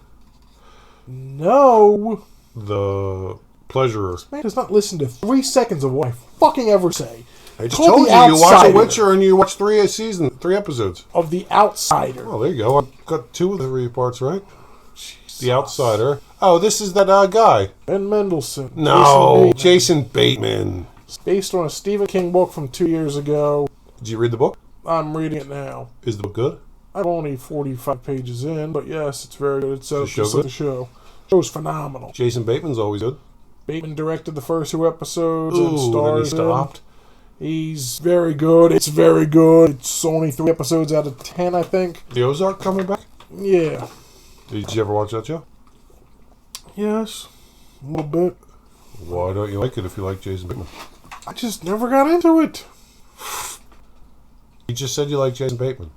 No. The Pleasurer. This man does not listen to 3 seconds of what I fucking ever say. I just told you, you watched The Witcher and you watched 3 episodes. Of The Outsider. Oh, there you go. I got 2 of the 3 parts right. Jesus. The Outsider. Oh, this is that guy. Ben Mendelsohn. No, Jason Bateman. It's based on a Stephen King book from 2 years ago. Did you read the book? I'm reading it now. Is the book good? I'm only 45 pages in, but yes, it's very good. It's set up just like the show. The show's phenomenal. Jason Bateman's always good. Bateman directed the first 2 episodes Ooh, and stars then he stopped. He's very good. It's very good. It's only 3 episodes out of 10, I think. The Ozark coming back? Yeah. Did you ever watch that show? Yes. A little bit. Why don't you like it if you like Jason Bateman? I just never got into it. You just said you like Jason Bateman.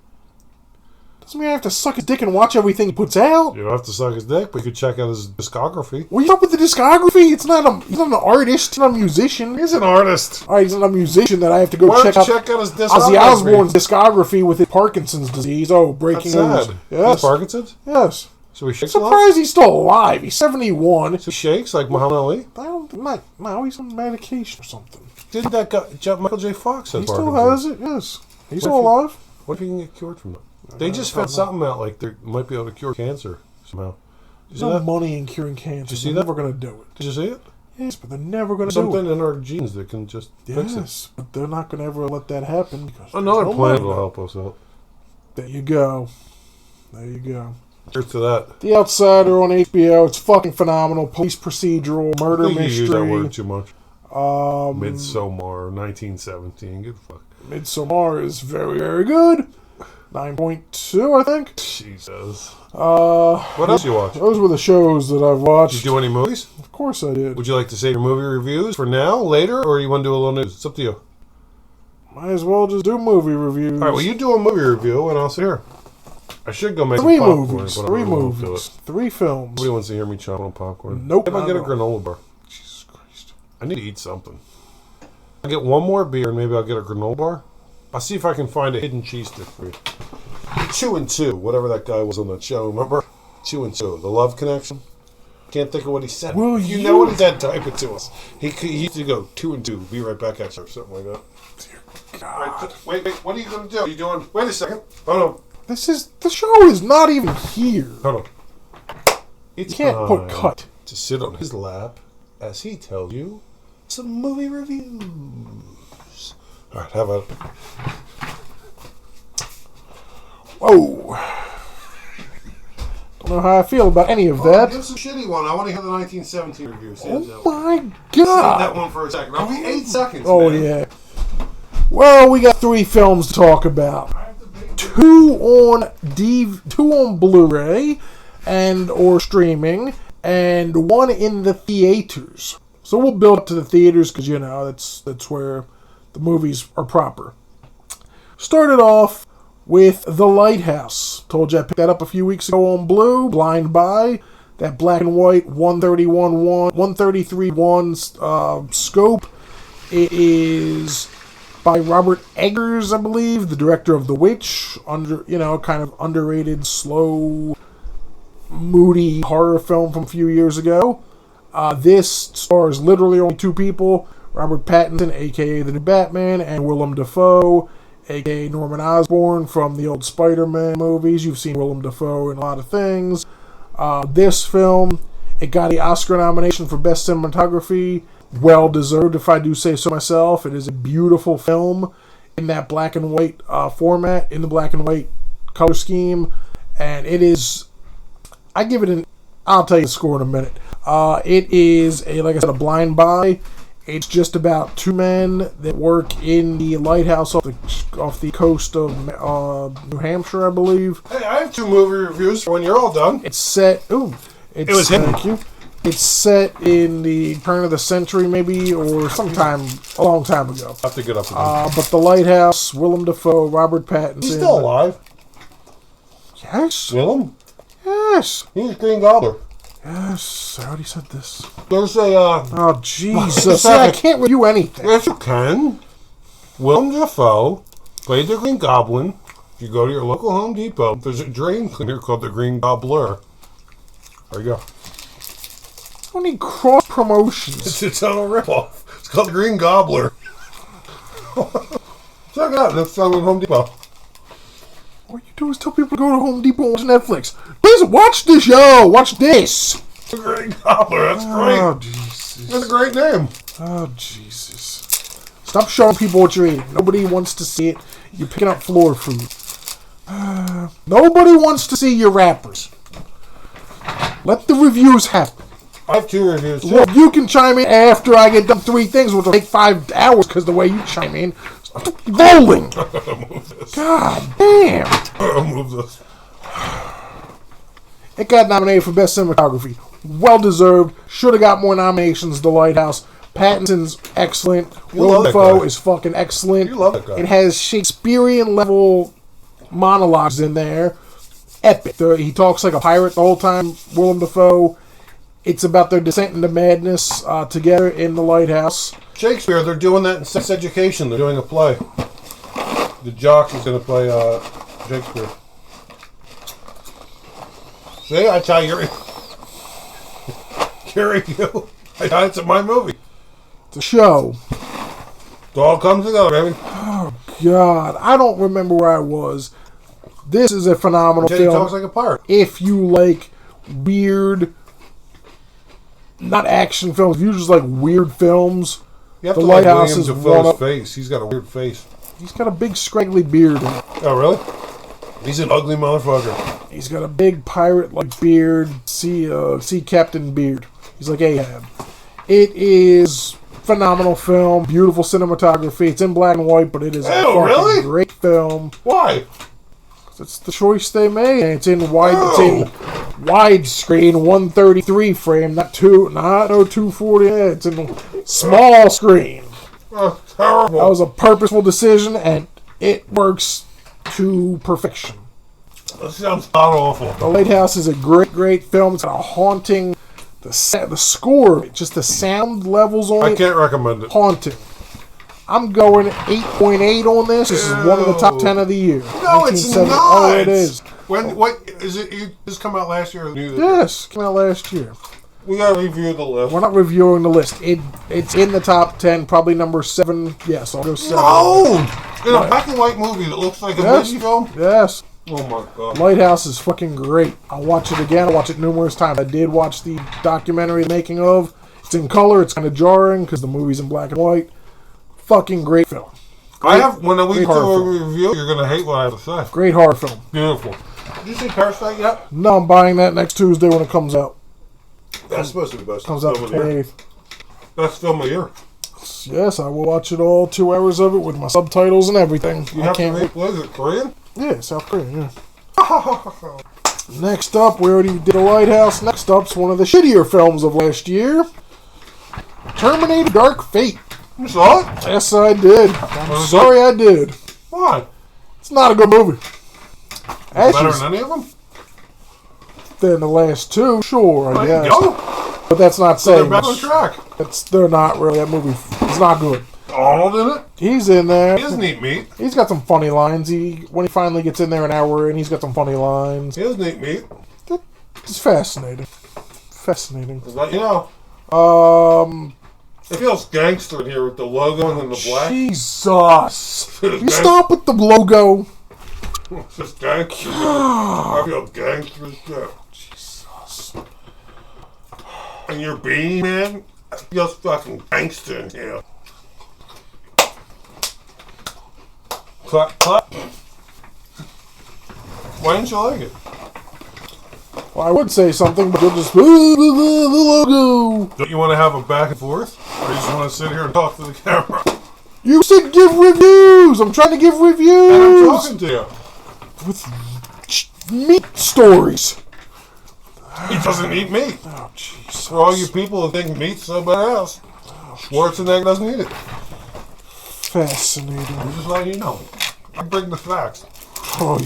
Doesn't mean I have to suck his dick and watch everything he puts out. You don't have to suck his dick, but you could check out his discography. What are you up with the discography? He's not an artist. He's not a musician. He's an artist. All right, he's not a musician that I have to go check out his discography? Ozzy Osbourne's discography with his Parkinson's disease. Oh, breaking news. Sad. Yes. Parkinson's? Yes. So he shakes I'm surprised he's still alive. He's 71. So he shakes like Muhammad Ali? No, he's on medication or something. Didn't that guy, Michael J. Fox have He still Parkinson's? has it, yes. He's still alive. What if he can get cured from that? They just found something out, like they might be able to cure cancer somehow. There's no money in curing cancer. Did you see they're that? never going to do it. Did you see it? Yes, but they're never going to do it. Something in our genes that can just fix it. Yes, but they're not going to ever let that happen. Because Another planet will help us out. There you go. There you go. Cheers to that. The Outsider on HBO. It's fucking phenomenal. Police procedural, murder I think mystery. you use that word too much. Midsommar, 1917. Good fuck. Midsommar is very, very good. 9.2, I think. Jesus. What else you watch? Those were the shows that I've watched. Did you do any movies? Of course I did. Would you like to save your movie reviews for now, later, or you want to do a little news? It's up to you. Might as well just do movie reviews. All right, well, you do a movie review, and I'll sit here. I should go make 3 some popcorn, movies. but 3 I don't know how to do movies. it. 3 films. Nobody wants to hear me chopping on popcorn. Nope. Maybe I'll get a granola bar. Jesus Christ. I need to eat something. I'll get one more beer, and maybe I'll get a granola bar. I'll see if I can find a hidden cheese stick for you. 2 and 2, whatever that guy was on that show, remember? 2 and 2, The Love Connection. Can't think of what he said. Will you you know what he said? Type it to us. He used to go 2 and 2, be right back at you, or something like that. Dear God. Wait, what are you going to do? Are you doing... Wait a second. Hold on. The show is not even here. Hold on. It's You can't put cut. to sit on his lap as he tells you some movie reviews. All right, how about it? Whoa. Don't know how I feel about any of that. It's a shitty one. I want to hear the 1917 review. Oh my Save God. that one for a second. I'll be 8 seconds. Oh, man. yeah. Well, we got 3 films to talk about. 2 on Blu-ray and or streaming, and 1 in the theaters. So we'll build up to the theaters because that's where the movies are proper. Started off with The Lighthouse. Told you I picked that up a few weeks ago on Blue. Blind Buy. That black and white 133.1 scope. It is by Robert Eggers, I believe, the director of The Witch. Kind of underrated, slow, moody horror film from a few years ago. This stars literally only 2 people. Robert Pattinson, a.k.a. the new Batman, and Willem Dafoe, a.k.a. Norman Osborn from the old Spider-Man movies. You've seen Willem Dafoe in a lot of things. This film, it got an Oscar nomination for Best Cinematography. Well deserved, if I do say so myself. It is a beautiful film in that black and white format, in the black and white color scheme. And it is, I'll tell you the score in a minute. It is, like I said, a blind buy. It's just about 2 men that work in the lighthouse off the coast of New Hampshire, I believe. Hey, I have 2 movie reviews when you're all done. It's set... it was him. Thank you. It's set in the turn of the century, maybe, or sometime a long time ago. I have to get up again. But The Lighthouse, Willem Dafoe, Robert Pattinson. He's still alive. Yes. Willem? Yes. He's Green Gobbler. Yes. I already said this. There's a... Oh, Jesus. I can't review anything. Yes, you can. Willem Dafoe played the Green Goblin. If you go to your local Home Depot, there's a drain cleaner called the Green Gobbler. There you go. How many cross promotions? It's a total ripoff. It's called the Green Gobbler. Check it out. It's selling at Home Depot. All you do is tell people to go to Home Depot and watch Netflix. Please watch the show. Watch this. The Green Gobbler. That's great. Oh, Jesus. That's a great name. Oh, Jesus. Stop showing people what you're eating. Nobody wants to see it. You're picking up floor food. Nobody wants to see your wrappers. Let the reviews happen. I have 2 reviews too. Well, you can chime in after I get done 3 things, which will take 5 hours because the way you chime in is rolling. Move this. God damn. I'll move this. It got nominated for Best Cinematography. Well deserved. Should have got more nominations. The Lighthouse. Pattinson's excellent. Willem Dafoe is fucking excellent. You love that guy. It has Shakespearean level monologues in there. Epic. He talks like a pirate the whole time. Willem Dafoe. It's about their descent into madness together in the Lighthouse. Shakespeare, they're doing that in Sex Education. They're doing a play. The Jocks is going to play Shakespeare. See, I tell you, you. It's in my movie. It's a show. It all comes together, baby. Oh, God. I don't remember where I was. This is a phenomenal He film. talks like a pirate. If you like weird, not action films, if you just like weird films, You have The to like Lighthouse William is Dafoe's one of- face. He's got a weird face. he's got a big scraggly beard in it. Oh, really? He's an ugly motherfucker. He's got a big pirate-like beard, sea captain beard. He's like Ahab. It is phenomenal film, beautiful cinematography. It's in black and white, but it is a fucking really? great film. Why? It's the choice they made, and it's in wide. It's in widescreen, 133 frame, not 240. It's in small screen. Oh, terrible. That was a purposeful decision, and it works to perfection. That sounds god awful. The Lighthouse is a great film. It's got a haunting. The score, just the sound levels on I it, can't recommend it. haunting. I'm going 8.8 on this. This is one of the top 10 of the year. No, it's 1970. not. Oh, it is. What is it? You just come out last year? Or new this year? Yes, came out last year. We gotta review the list. We're not reviewing the list. It's in the top 10, probably number 7. Yes, I'll go 7. No! In a black and white movie that looks like a Yes. movie film? Yes. Oh my god. Lighthouse is fucking great. I'll watch it again. I'll watch it numerous times. I did watch the documentary making of. It's in color. It's kind of jarring because the movie's in black and white. Fucking great film. When we do horror a film. review, you're gonna hate what I have to say. Great horror film. Beautiful. Did you see Parasite yet? No, I'm buying that next Tuesday when it comes out. That's supposed to be the best Comes out film the of the year. 28th. Best film of the year. Yes, I will watch it all, 2 hours of it with my subtitles and everything. You I have can't to wait. make, what is it, Korean? Yeah, South Korean, yeah. Next up, we already did The Lighthouse. Next up's one of the shittier films of last year. Terminator Dark Fate. You saw it? Yes, I did. I'm Was it sorry I did. Why? It's not a good movie. Better Actually, than any of them? than the last 2, sure, I There you guess. go. But that's not So they're saying back on much. track. They're not really. That movie is not good. Arnold in it? He's in there. He doesn't eat meat. He's got some funny lines. When he finally gets in there an hour in, he's got some funny lines. He doesn't eat meat. It's fascinating. Fascinating. Just let you know. It feels gangster in here with the logo and then the black. Jesus. You stop with the logo. It's just gangster. I feel gangster as shit. Jesus. And your beanie, man, it feels fucking gangster in here. Clap, clap. Why didn't you like it? Well, I would say something, but you'll just the logo. Don't you want to have a back and forth? Or you just want to sit here and talk to the camera? You said give reviews. I'm trying to give And I'm reviews talking to you. with meat stories. He doesn't eat meat. Oh, Jesus. For all you people who think meat's somebody else, Schwarzenegger doesn't eat it. Fascinating. I'm just letting you know. I bring the facts. Oh,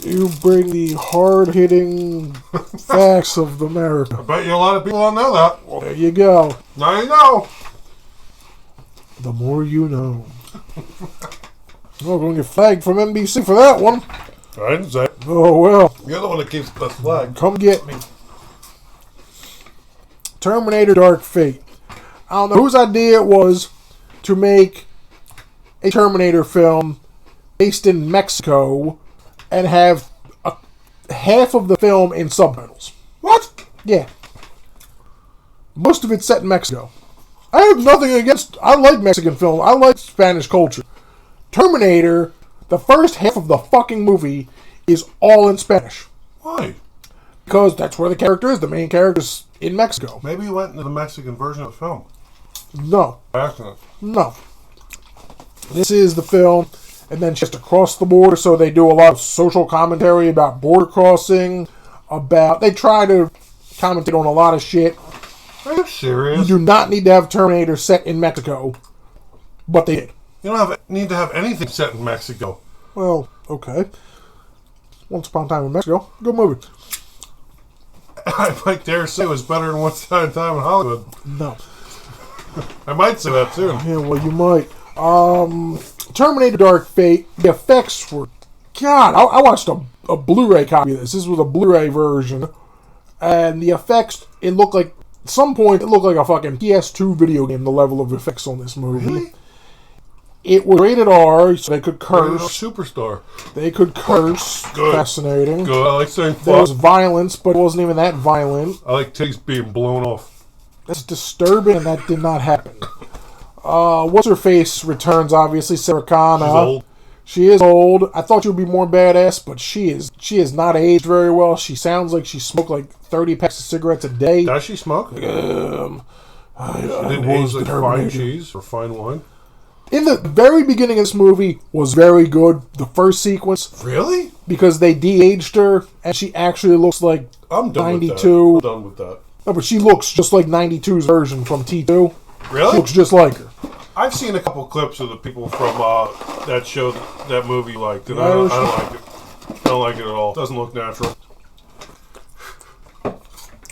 you bring the hard-hitting facts of America. I bet you a lot of people don't know that. There you go. Now you know. The more you know. We're going to get flagged from NBC for that one. I didn't say it. Oh, well. You're the one that keeps the flag. Come get me. Terminator Dark Fate. I don't know whose idea it was to make a Terminator film based in Mexico and have half of the film in subtitles. What? Yeah. Most of it's set in Mexico. I have nothing against... I like Mexican film. I like Spanish culture. Terminator, the first half of the fucking movie is all in Spanish. Why? Because that's where the character is. The main character's in Mexico. Maybe you went into the Mexican version of the film. No. By accident. No. This is the film, and then she has to cross the border, so they do a lot of social commentary about border crossing, they try to commentate on a lot of shit. Are you serious? You do not need to have Terminator set in Mexico, but they did. You don't need to have anything set in Mexico. Well, okay. Once Upon a Time in Mexico. Good movie. I might dare say it was better than Once Upon a Time in Hollywood. No. I might say that too. Yeah, well, you might. Terminator Dark Fate, the effects were... God, I watched a Blu-ray copy of this. This was a Blu-ray version. And the effects, it looked like... At some point, it looked like a fucking PS2 video game, the level of effects on this movie. Really? It was rated R, so they could curse. Superstar. They could curse. Good. Fascinating. Good. I like saying There was fuck. violence, but it wasn't even that violent. I like titties being blown off. That's disturbing, and that did not happen. What's-her-face returns, obviously, Sarah Connor. She's old. She is old. I thought she would be more badass, but she is not aged very well. She sounds like she smoked like 30 packs of cigarettes a day. Does she smoke? She didn't age like fine cheese or fine wine? In the very beginning of this movie was very good. The first sequence. Really? Because they de-aged her, and she actually looks like I'm done 92. with that. I'm done with that. No, but she looks just like 92's version from T2. Really? She looks just like her. I've seen a couple clips of the people from that show, that movie liked, and I don't like it. I don't like it at all. It doesn't look natural.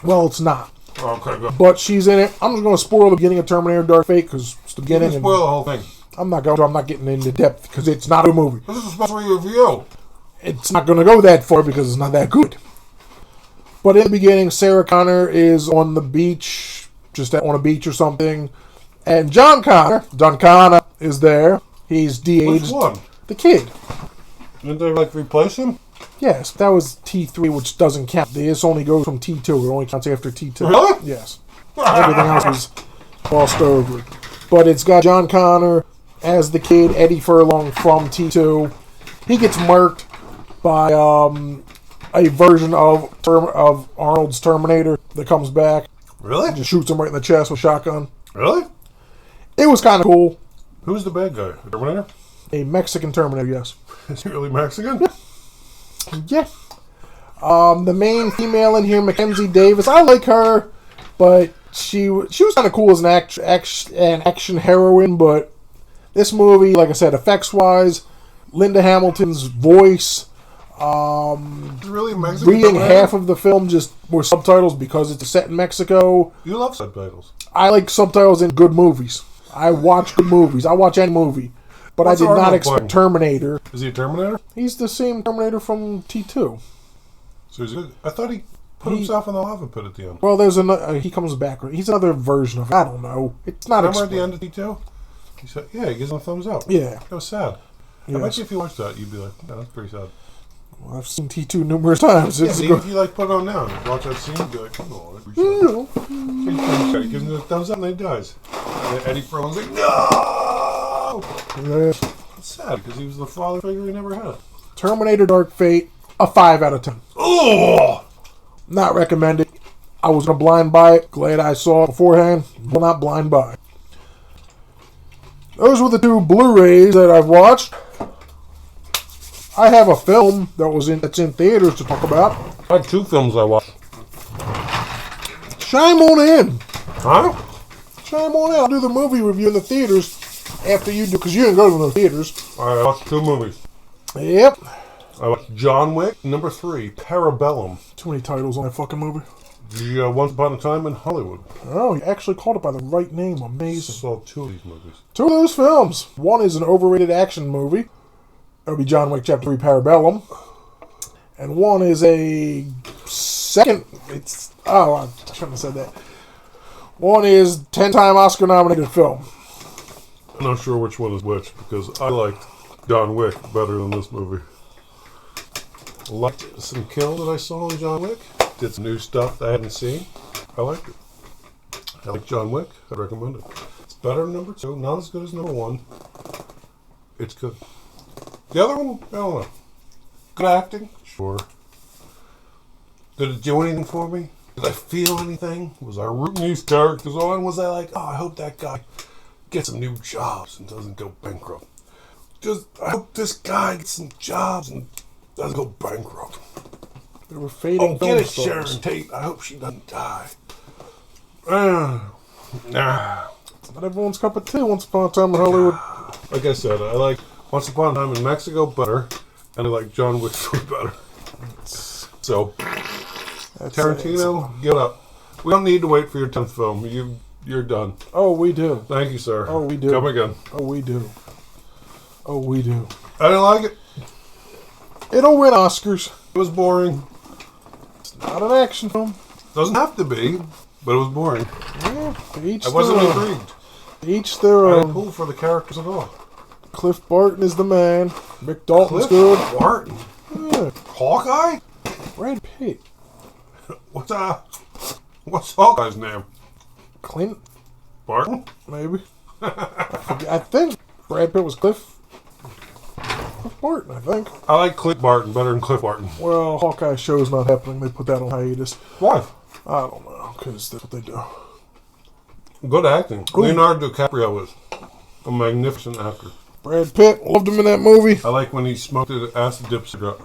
Well, it's not. Okay, good. But she's in it. I'm just going to spoil the beginning of Terminator Dark Fate because it's the You beginning. can spoil the whole thing. I'm not getting into depth because it's not a movie. This is a special review. It's not going to go that far because it's not that good. But in the beginning, Sarah Connor is on the beach, just on a beach or something, and John Connor is there. He's de-aged. Which one? The kid. Didn't they replace him? Yes, that was T3, which doesn't count. This only goes from T2. It only counts after T2. Really? Yes. Everything else is glossed over. But it's got John Connor as the kid, Eddie Furlong from T2. He gets murked by a version of Arnold's Terminator that comes back. Really? Just shoots him right in the chest with a shotgun. Really? It was kind of cool. Who's the bad guy? The Terminator? A Mexican Terminator, yes. Is he really Mexican? Yeah. The main female in here, Mackenzie Davis, I like her, but she was kind of cool as an action heroine, but this movie, like I said, effects-wise, Linda Hamilton's voice, Really Mexican? reading Terminator? half of the film just were subtitles because it's set in Mexico. You love subtitles. I like subtitles in good movies. I watch good movies. I watch any movie. But What's I did not Arnold expect playing? Terminator. Is he a Terminator? He's the same Terminator from T2. So he's good. I thought he put himself in the lava pit at the end. Well, there's another. He comes back. He's another version of. I don't know. It's not. Remember at the explained. end of T2? He said, yeah, he gives him a thumbs up. Yeah. That was sad. I Yes. bet you if you watched that, you'd be like, yeah, that's pretty sad. Well, I've seen T2 numerous times. Yeah, It's but good. if you put it on now and watch that scene, you'd be like, oh, that's pretty sad. He gives him a thumbs up and then he dies. And then Eddie Furlong's like, no! Yeah. It's sad because he was the father figure he never had. Terminator Dark Fate, a 5 out of 10. Oh! Not recommended. I was gonna blind buy it. Glad I saw it beforehand. Will not blind buy. Those were the 2 Blu-rays that I've watched. I have a film that's in theaters to talk about. I had 2 films I watched. Chime on in. Huh? Chime on in. I'll do the movie review in the theaters after you do, because you didn't go to the theaters. I watched 2 movies. Yep. I watched John Wick, number 3, Parabellum. Too many titles on that fucking movie. The Once Upon a Time in Hollywood. Oh, you actually called it by the right name. Amazing. Saw two of these movies. Two of those films. One is an overrated action movie. That would be John Wick Chapter 3 Parabellum. And one is a second... I shouldn't have said that. One is 10-time Oscar-nominated film. I'm not sure which one is which, because I liked John Wick better than this movie. I liked some kills that I saw in John Wick. Did some new stuff that I hadn't seen. I liked it. I like John Wick. I'd recommend it. It's better than number 2. Not as good as number 1. It's good. The other one, I don't know. Good acting? Sure. Did it do anything for me? Did I feel anything? Was I rooting these characters on? Was I like, oh, I hope that guy gets some new jobs and doesn't go bankrupt? I hope this guy gets some jobs and doesn't go bankrupt. They were fading get it, stars. Sharon Tate. I hope she doesn't die. Nah. Not everyone's cup of tea. Once Upon a Time in Hollywood. Like I said, I like Once Upon a Time in Mexico better, and I like John Wick 3 better. So, Tarantino, get up. We don't need to wait for your 10th film. You're done. Oh, we do. Thank you, sir. Oh, we do. Come again. Oh, we do. Oh, we do. I didn't like it. It'll win Oscars. It was boring. It's not an action film. Doesn't have to be, but it was boring. Yeah, I wasn't intrigued. Each their I own. didn't pull for the characters at all. Cliff Barton is the man. Mick Dalton's Cliff good. Barton. Yeah. Hawkeye? Brad Pitt. What's Hawkeye's name? Clint? Barton? Maybe. I think Brad Pitt was Cliff Barton, I think. I like Cliff Barton better than Cliff Barton. Well, Hawkeye show's not happening. They put that on hiatus. Why? I don't know, because that's what they do. Good acting. Ooh. Leonardo DiCaprio is a magnificent actor. Brad Pitt, loved him in that movie. I like when he smoked an acid dip cigarette.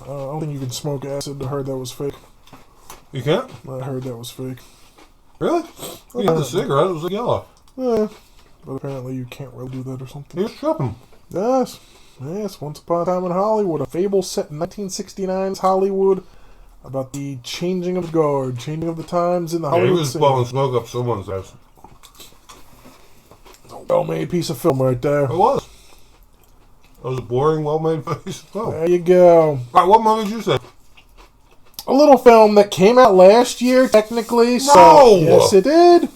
I don't think you can smoke acid. I heard that was fake. You can't? I heard that was fake. Really? He had the cigarette. It was like yellow. Yeah. But apparently you can't really do that or something. He was tripping. Yes. Yes, Once Upon a Time in Hollywood. A fable set in 1969's Hollywood about the changing of the guard, changing of the times in the Hollywood He was scene. blowing smoke up someone's ass. A well-made piece of film right there. It was. It was a boring, well-made piece of film. There you go. All right, what movie did you say? A little film that came out last year, technically. So, No! yes, it did.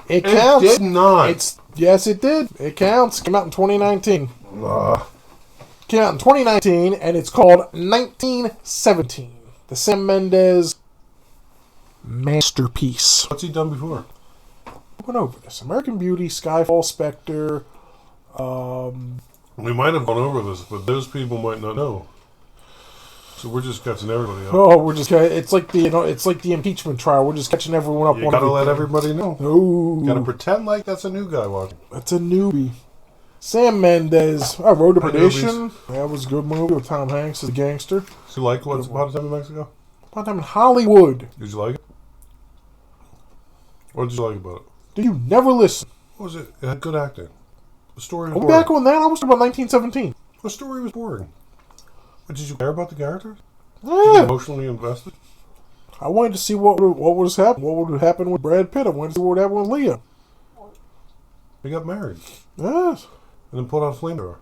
It counts. It did not. Yes, it did. It counts. Came out in 2019. Came out in 2019, and it's called 1917. The Sam Mendes masterpiece. What's he done before? We went over this. American Beauty, Skyfall, Spectre. We might have gone over this, but those people might not know. So we're just catching everybody up. Oh, we're just it's like the impeachment trial. We're just catching everyone up. You on gotta everything. let everybody know. No, Gotta pretend like that's a new guy watching. that's a newbie. Sam Mendes. Road to Hi, Perdition. newbies. That was a good movie with Tom Hanks as a gangster. So you like Once Upon a Time in Mexico? One time in Hollywood. Did you like it? What did you like about it? Do you never listen? What was it? It had good acting. The story was Are we boring. back on that? I was talking about 1917. The story was boring. But did you care about the characters? Did Yeah. you emotionally invested? I wanted to see what was happening. What would happen with Brad Pitt? I wanted to see what would happen with Leah. They got married. Yes. And then put on flamethrower.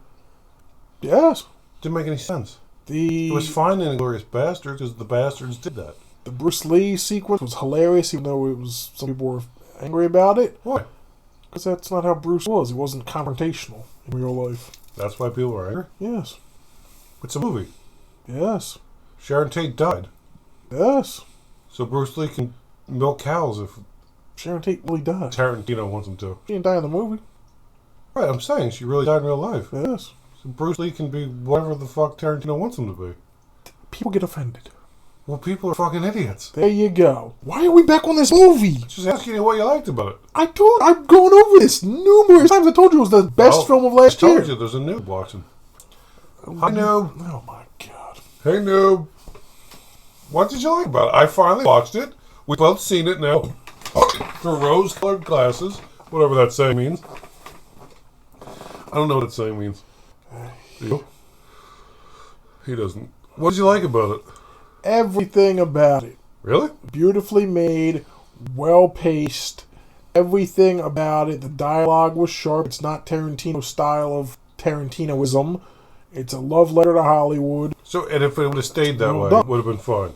Yes. Didn't make any sense. The It was fine in Inglourious Basterds because the bastards did that. the Bruce Lee sequence was hilarious, even though it was some people were angry about it. Why? Because that's not how Bruce was. He wasn't confrontational in real life. That's why people are angry. Yes. It's a movie. Yes. Sharon Tate died. Yes. So Bruce Lee can milk cows if Sharon Tate really died. Tarantino wants him to. She didn't die in the movie. Right, I'm saying she really died in real life. Yes. So Bruce Lee can be whatever the fuck Tarantino wants him to be. People get offended. Well, people are fucking idiots. There you go. Why are we back on this movie? Just asking you what you liked about it. I've gone over this numerous times. I told you it was the best film of last I year. told you there's a noob watching. Hi, noob. Oh my god. Hey, noob. What did you like about it? I finally watched it. We've both seen it now. Through rose-colored glasses. Whatever that saying means. I don't know what that saying means. Do you? He doesn't. What did you like about it? Everything about it. Really? Beautifully made, well-paced. Everything about it. The dialogue was sharp. It's not Tarantino style of Tarantinoism. It's a love letter to Hollywood. So, and if it would have stayed that way, done. it would have been fine.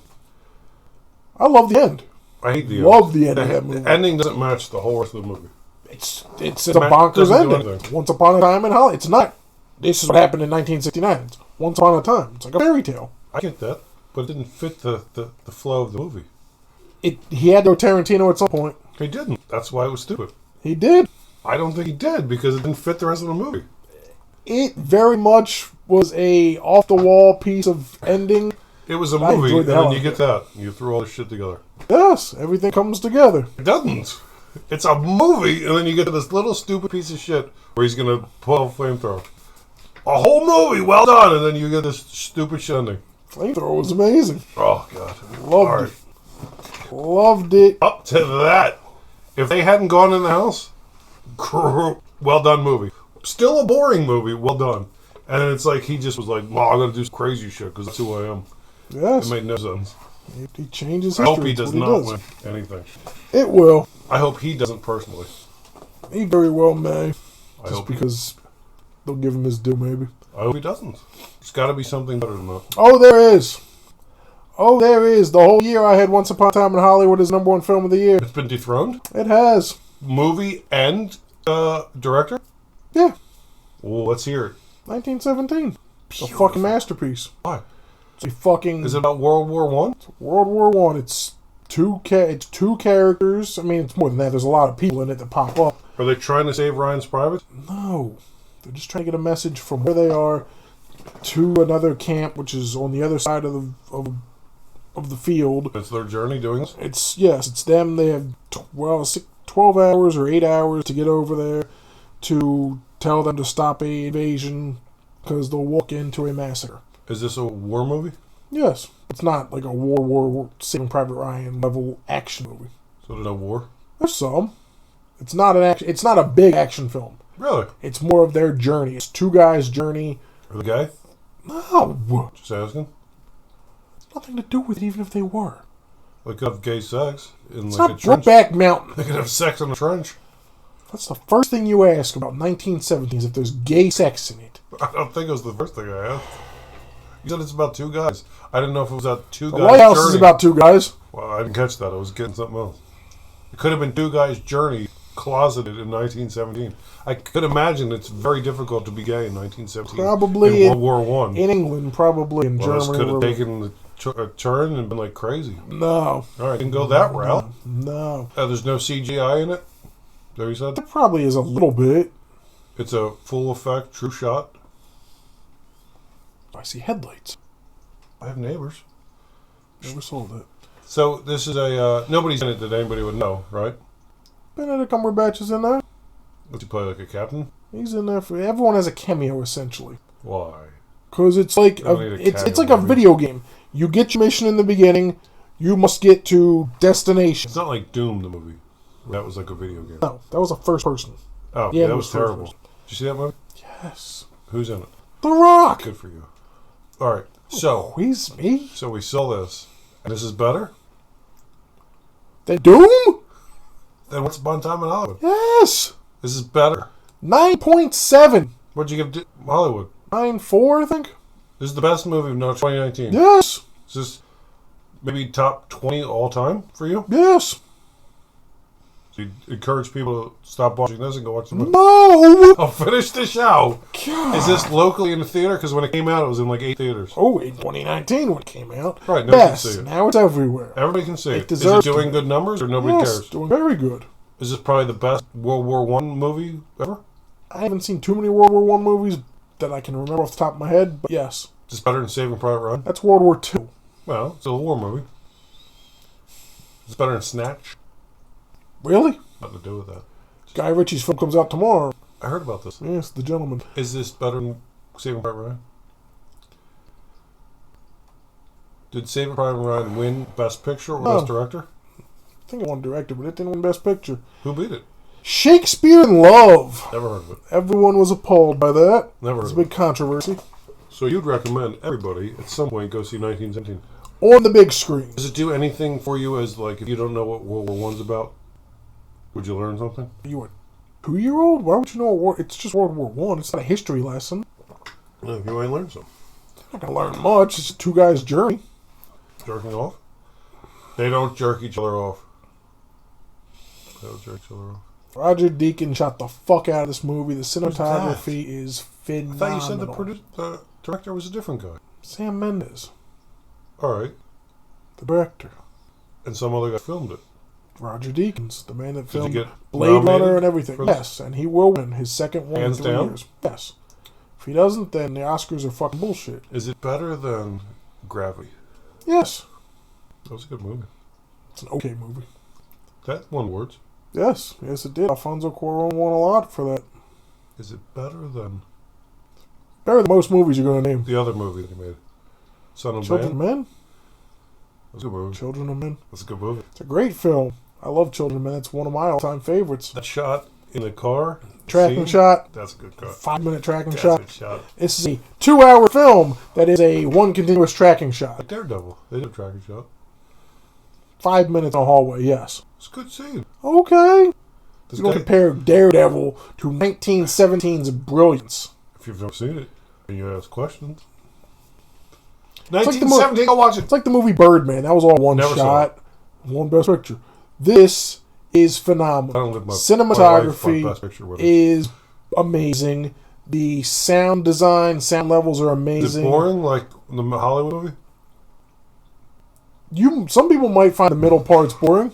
I love the end. I hate the end. Love the end of that movie. The ending doesn't match the whole rest of the movie. It's a bonkers doesn't do ending. anything. Once upon a time in Hollywood. It's not. This is what happened in 1969. It's once upon a time. It's like a fairy tale. I get that, but it didn't fit the flow of the movie. He had to go Tarantino at some point. He didn't. That's why it was stupid. He did. I don't think he did because it didn't fit the rest of the movie. It very much was a off-the-wall piece of ending. It was a I movie, enjoyed and the hell then out you of get it. that. You threw all this shit together. Yes, everything comes together. It doesn't. It's a movie, and then you get to this little stupid piece of shit where he's going to pull a flamethrower. A whole movie, well done, and then you get this stupid shit ending. Flamethrower was amazing. Oh, God. Loved it. Loved it. Up to that. If they hadn't gone in the house, well done movie. Still a boring movie, well done. And then it's like he just was like, well, I'm going to do some crazy shit because that's who I am. Yes. It made no sense. He changes history. I hope he That's does what not win anything. It will. I hope he doesn't personally. He very well may. I Just hope because they'll give him his due, maybe. I hope he doesn't. There's got to be something better than that. Oh, there is. Oh, there is. The whole year I had Once Upon a Time in Hollywood as #1 film of the year. It's been dethroned? It has. Movie and director? Yeah. Well, let's hear it. 1917. It's a fucking masterpiece. Why? It's a fucking... Is it about World War One? World War One. It's two characters. I mean, it's more than that. There's a lot of people in it that pop up. Are they trying to save Ryan's private? No. They're just trying to get a message from where they are to another camp, which is on the other side of the field. It's their journey doing this? It's them. They have 12 hours or 8 hours to get over there to tell them to stop a invasion because they'll walk into a massacre. Is this a war movie? Yes. It's not like a war Saving Private Ryan level action movie. So there's no war? There's some. It's not an action. It's not a big action film. Really? It's more of their journey. It's two guys' journey. Or the guy? No. Just asking. Nothing to do with it, even if they were. They could have gay sex in It's like a not trench. Brokeback Mountain. They could have sex in a trench. That's the first thing you ask about 1917 is if there's gay sex in it. I don't think it was the first thing I asked. You said it's about two guys. I didn't know if it was about two The guys' White House journey. is about two guys. Well, I didn't catch that. I was getting something else. It could have been two guys' journey closeted in 1917. I could imagine it's very difficult to be gay in 1917. Probably in World War One. In England, probably in Well, this Germany. could have taken a turn and been like crazy. No. All right, didn't go that route. No. There's no CGI in it. There you said. It probably is a little bit. It's a full effect, true shot. I see headlights. I have neighbors. Never saw that. So this is a nobody's in it that anybody would know, right? Benedict Cumberbatch is in there. Does he play like a captain? He's in there for everyone has a cameo essentially. Why? Because it's like You don't need a it's like cameo a movie. video game. You get your mission in the beginning. You must get to destination. It's not like Doom the movie. That was like a video game. No, that was a first person. Oh, Yeah, yeah, it that was was first terrible. person. Did you see that movie? Yes. Who's in it? The Rock. Good for you. All right, so Who's me? we saw this, and this is better. The Doom? Then what's Upon a Time in Hollywood? Yes. This is better. 9.7. What'd you give Hollywood? 9.4, I think. This is the best movie of 2019. Yes. Is this maybe top 20 all time for you? Yes. So you encourage people to stop watching this and go watch the movie? No. I'll finish the show. God. Is this locally in the theater? Because when it came out, it was in like 8 theaters. Oh, in 2019 when it came out. Right, nobody Yes. can see it. Now it's everywhere. Everybody can see It it. Is it deserves to doing be. good numbers or nobody Yes, cares? doing very good. Is this probably the best World War One movie ever? I haven't seen too many World War One movies that I can remember off the top of my head, but yes. Is this better than Saving Private Ryan? That's World War Two. Well, it's a war movie. Is it better than Snatch? Really? Nothing to do with that. Guy Ritchie's film comes out tomorrow. I heard about this. Yes, The Gentleman. Is this better than Saving Private Ryan? Did Saving Private Ryan win Best Picture or No. Best Director? I think it won Director, but it didn't win Best Picture. Who beat it? Shakespeare in Love. Never heard of it. Everyone was appalled by that. Never It's a heard of big controversy. it. So you'd recommend everybody at some point go see 1917? on the big screen. Does it do anything for you as, like, if you don't know what World War One's about? Would you learn something? You a 2-year-old? Why would you know war? It's just World War One. It's not a history lesson. No, you might learn something. You're not going to learn much. It's two guys' journey. Jerking off? They don't jerk each other off. They don't jerk each other off. Roger Deakins shot the fuck out of this movie. The cinematography is phenomenal. I thought you said the director was a different guy. Sam Mendes. Alright. The director. And some other guy filmed it. Roger Deakins, the man that Did he filmed get Blade Runner and everything. for this? Yes, and he will win his second one Hands in 3 down? years. Yes. If he doesn't, then the Oscars are fucking bullshit. Is it better than Gravity? Yes. That was a good movie. It's an okay movie. That won awards. Yes, yes it did. Alfonso Cuarón won a lot for that. Is it better than Better than most movies you're going to name. the other movie they made? Son of Children of Man? Men? That's a good movie. Children of Men. That's a good movie. It's a great film. I love Children of Men. It's one of my all-time favorites. That shot in the car. Tracking scene, shot. That's a good cut. 5-minute tracking That's shot. a good shot. This is a 2-hour film that is a one continuous tracking shot. Like Daredevil. They did a tracking shot. 5 minutes in a hallway, yes. It's a good scene. Okay. This You don't guy, compare Daredevil to 1917's brilliance. if you've never seen it and you ask questions. like the 1917, go watch it. It's like the movie Birdman. That was all one Never saw shot, one best picture. This is I phenomenal. don't live my Cinematography best picture with it. is amazing. The sound design, sound levels are Is it amazing. boring like the Hollywood movie? Some people might find the middle parts boring.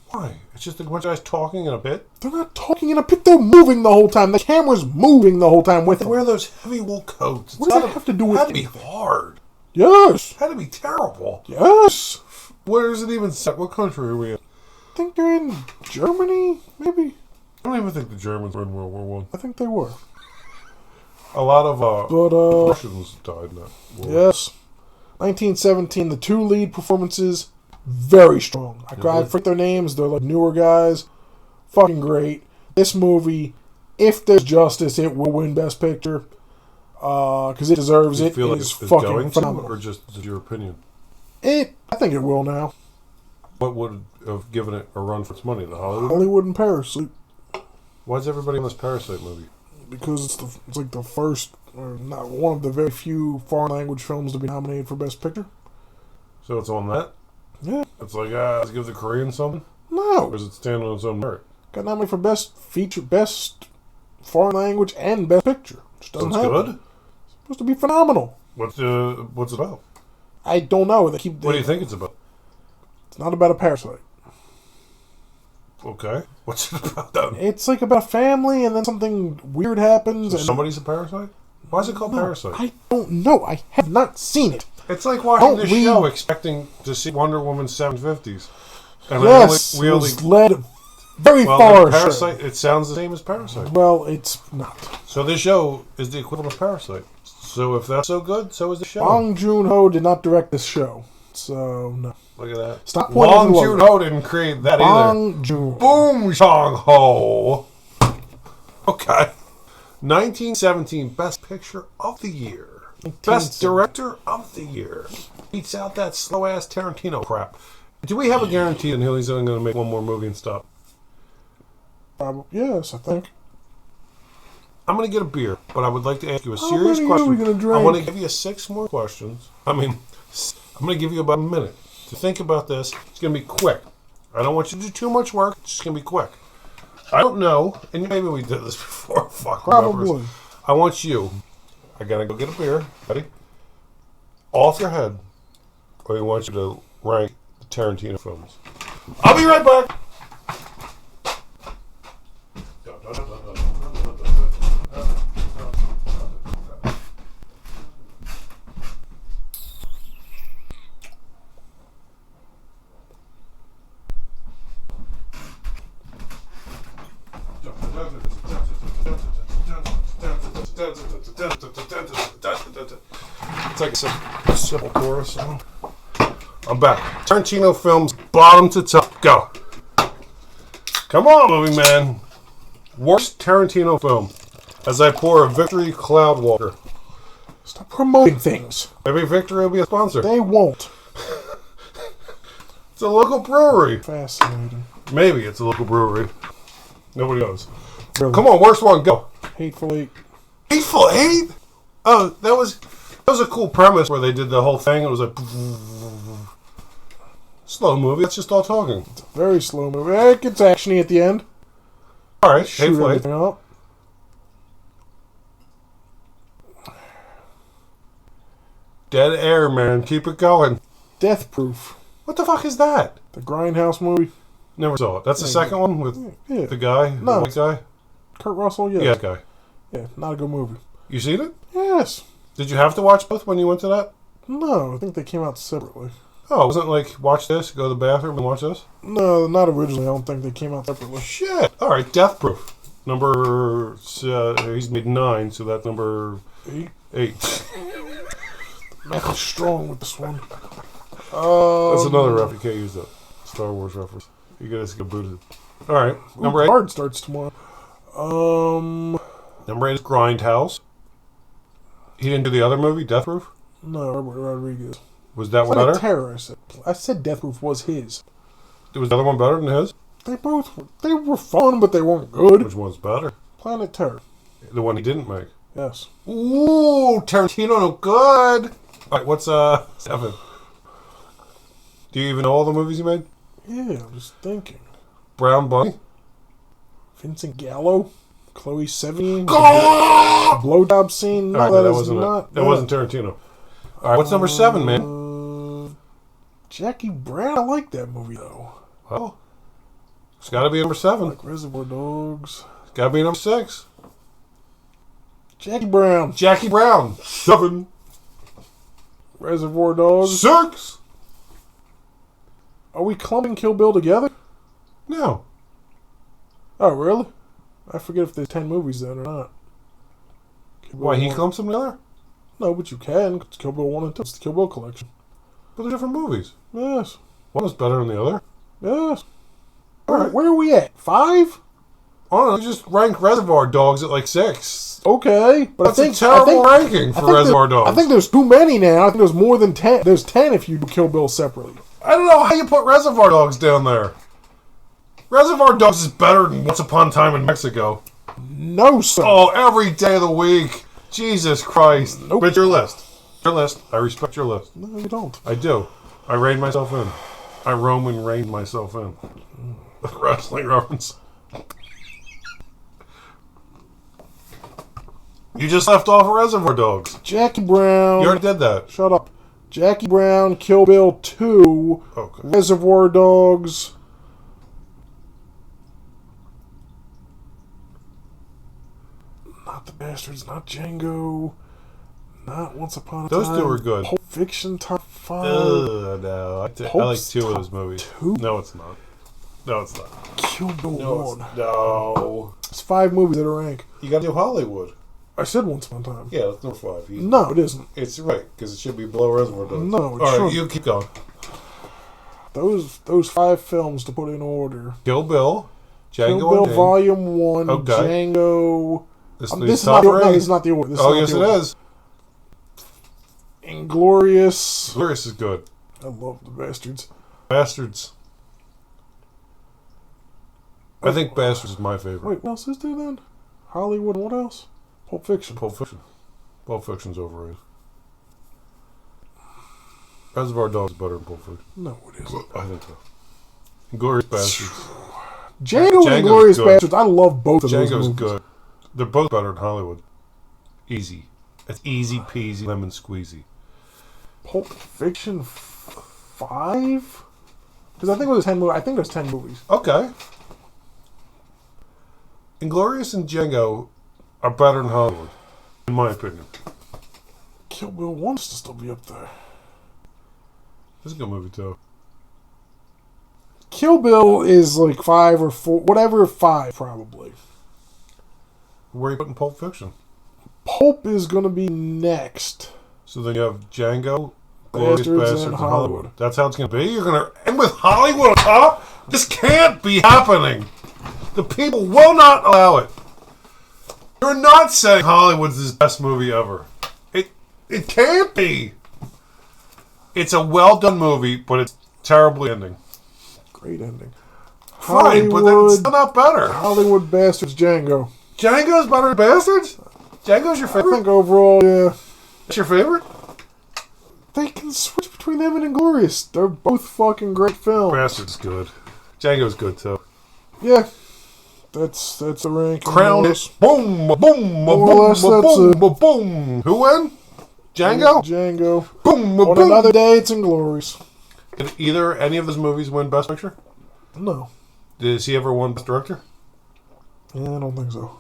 Why? It's just a bunch of guys talking in a bit. They're not talking in a pit. They're moving the whole time. The camera's moving the whole time with They them. wear those heavy wool coats. What does that have to do with Had to be anything? hard. Yes. Had to be terrible. Yes. Where is it even set? What country are we in? I think they're in Germany, maybe. I don't even think the Germans were in World War One. I think they were. A lot of But, Russians died in that war. yes. 1917, the two lead performances, very strong. I forget their names. They're like newer guys. Fucking great. This movie, if there's justice, it will win Best Picture. Because it deserves Do you it. feel It like is it's fucking going to, phenomenal. or just your opinion? I think it will now. What would have given it a run for its money? The Hollywood? Hollywood and Parasite. Why is everybody in this Parasite movie? Because it's like the first, or not one of the very few foreign language films to be nominated for Best Picture. So it's on that? Yeah. It's like, let's give the Koreans something? No. Or does it stand on its own merit? Got nominated for Best Feature, Best Foreign Language, and Best Picture. Just doesn't That's happen. good? It's supposed to be phenomenal. What's it about? I don't know. What do you think it's about? It's not about a parasite. Okay. What's it about then? It's like about a family, and then something weird happens. So and somebody's a parasite? Why is it called Parasite? I don't know. I have not seen it. It's like watching Don't this read- show expecting to see Wonder Woman 750s. And Yes, we it only, was led very well, far. the Parasite, it sounds the same as Parasite. Well, it's not. So this show is the equivalent of Parasite. So if that's so good, so is the show. Bong Joon-ho did not direct this show. So, no. Look at that. Stop pointing Bong at the Joon-ho didn't create that either. Bong Joon-ho. Boom Jong-ho. Okay. 1917 Best Picture of the Year. Best Director of the Year. Beats out that slow-ass Tarantino crap. Do we have a guarantee that he's only going to make one more movie and stop? Yes, I think. I'm going to get a beer, but I would like to ask you a How serious many are question. we gonna drink? I want to give you 6 more questions. I'm going to give you about a minute to think about this. It's going to be quick. I don't want you to do too much work. It's just going to be quick. I don't know, and maybe we did this before. Fuck, Probably. I want you. I got to go get a beer. Ready? Off your head. I want you to rank the Tarantino films. I'll be right back. It's like a simple chorus song. I'm back. Tarantino films, bottom to top. Go. Come on, movie man. Worst Tarantino film. As I pour a Victory Cloud water. Stop promoting things. Maybe Victory will be a sponsor. They won't. It's a local brewery. Fascinating. Maybe it's a local brewery. Nobody knows. Really. Come on, worst one, go. Hateful Eight. Hateful Eight? Oh, that was a cool premise where they did the whole thing. It was a slow movie. It's just all talking. It's a very slow movie. It gets actiony at the end. All right, Shoot Hateful Eight. everything up. Dead Air, man. Keep it going. Death Proof. What the fuck is that? The Grindhouse movie. Never saw it. That's the second one with the guy, the No. white guy? Kurt Russell, yeah. Yeah, that guy. Yeah, not a good movie. You seen it? Yes. Did you have to watch both when you went to that? No, I think they came out separately. Oh, it wasn't like, watch this, go to the bathroom and watch this? No, not originally. I don't think they came out separately. Shit. All right, Death Proof. He's made 9, so that's number 8. Math is strong with this one. That's another ref. You can't use that. Star Wars reference. You gotta get booted. All right, number 8. Card starts tomorrow. Number 8 is Grindhouse. He didn't do the other movie, Death Proof? No, Robert Rodriguez. Was that one Planet better? Terror, I said Death Proof was his. Was the other one better than his? They were fun, but they weren't good. Which one's better? Planet Terror. The one he didn't make. Yes. Ooh, Tarantino, no good. All right, what's 7? Do you even know all the movies he made? Yeah, I'm just thinking. Brown Bunny. Vincent Gallo, Chloe Sevigny, Oh! blowjob scene. No, All right, that that is wasn't not. it. That wasn't Tarantino. All right, what's number 7, man? Jackie Brown. I like that movie though. Well, it's got to be number 7. Like Reservoir Dogs. It's got to be number 6. Jackie Brown. Jackie Brown. 7. Reservoir Dogs. 6. Are we clumping Kill Bill together? No. Oh, really? I forget if there's 10 movies then or not. Kill Bill Why, he 1. clumps them together? No, but you can. It's Kill Bill 1 and 2. It's the Kill Bill collection. But they're different movies. Yes. One is better than the other. Yes. All right. Where are we at? 5? Oh, no, you just rank Reservoir Dogs at like 6. Okay. But That's I think, a terrible ranking for Reservoir there, Dogs. I think there's too many now. I think there's more than 10. There's 10 if you do Kill Bill separately. I don't know how you put Reservoir Dogs down there. Reservoir Dogs is better than Once Upon a Time in Mexico. No, sir. Oh, every day of the week. Jesus Christ. Nope. But your list. Your list. I respect your list. No, you don't. I do. I rein myself in. I Roman reined myself in. Wrestling reference. You just left off Reservoir Dogs. Jackie Brown. You already did that. Shut up. Jackie Brown, Kill Bill 2, Okay. Reservoir Dogs. Not The Bastards, not Django, not Once Upon a Time. Those 2 were good. Pulp Fiction top 5. No. I like 2 of those movies. 2? No, it's not. No, it's not. Kill Bill No, 1. no. It's 5 movies that are rank. You gotta do Hollywood. I said Once Upon a Time. Yeah, that's number 5. No, it isn't. It's right, because it should be below Reservoir Dogs. No, it All right, shouldn't. you keep going. Those 5 films to put in order. Kill Bill, Django Kill Bill Unchained. Volume 1, Okay. Django. This This is top not the, no, three? this is not the order. This Oh, not yes, the it order. is. Inglorious. Glorious is good. I love The Bastards. Bastards. I think Bastards is my favorite. Wait, what else is there then? Hollywood and what else? Pulp Fiction. Pulp Fiction. Pulp Fiction's overrated. Reservoir Dogs is better than Pulp Fiction. No, it isn't. I think so. Glorious Bastards. Django and Django's Glorious good. Bastards. I love both of those Django's movies. good. They're both better than Hollywood. Easy. It's easy peasy lemon squeezy. Pulp Fiction 5? Because I think it was 10 movies. I think there's 10 movies. Okay. Inglorious and Django are better than Hollywood, in my opinion. Kill Bill wants to still be up there. This is a good movie, too. Kill Bill is like 5 or 4, whatever, 5 probably. Where are you putting Pulp Fiction? Pulp is going to be next. So then you have Django, Glorious Bastards, Bastards, and and Hollywood. Hollywood. That's how it's going to be? You're going to end with Hollywood on top? This can't be happening. The people will not allow it. You're not saying Hollywood's his best movie ever. It can't be. It's a well-done movie, but it's terribly ending. Great ending. Fine, but then it's still not better. Hollywood Bastards, Django. Django's better than Bastards? Django's your favorite? I think overall, yeah. That's your favorite? They can switch between them and Inglourious. They're both fucking great films. Bastards is good. Django's good too. Yeah. That's a ranking. Crown it. Boom, boom, boom, boom, boom. Who won? Django? Django. Boom, On boom. another day, it's Inglourious. Did either any of his movies win Best Picture? No. Did he ever win Best Director? Yeah, I don't think so.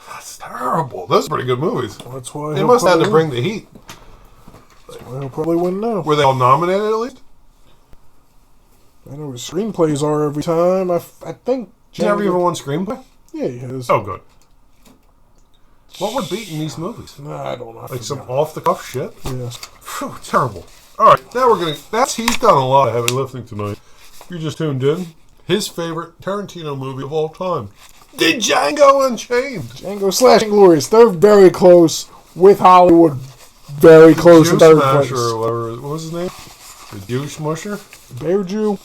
That's terrible. Those are pretty good movies. That's why They must have to bring the heat. That's why he'll probably win now. Were they all nominated at least? I know his screenplays are every time. I think. He never even won screenplay? Yeah, he has. Oh, good. What would beat in these movies? Nah, I don't know. Like some off-the-cuff shit? Yes. Phew, terrible. Alright, now we're gonna... He's done a lot of heavy lifting tonight. If you just tuned in, his favorite Tarantino movie of all time. The Django Unchained. Django / Inglourious. They're very close with Hollywood. Very close in third place. Or whatever. What was his name? The Douche Musher? Bear Jew.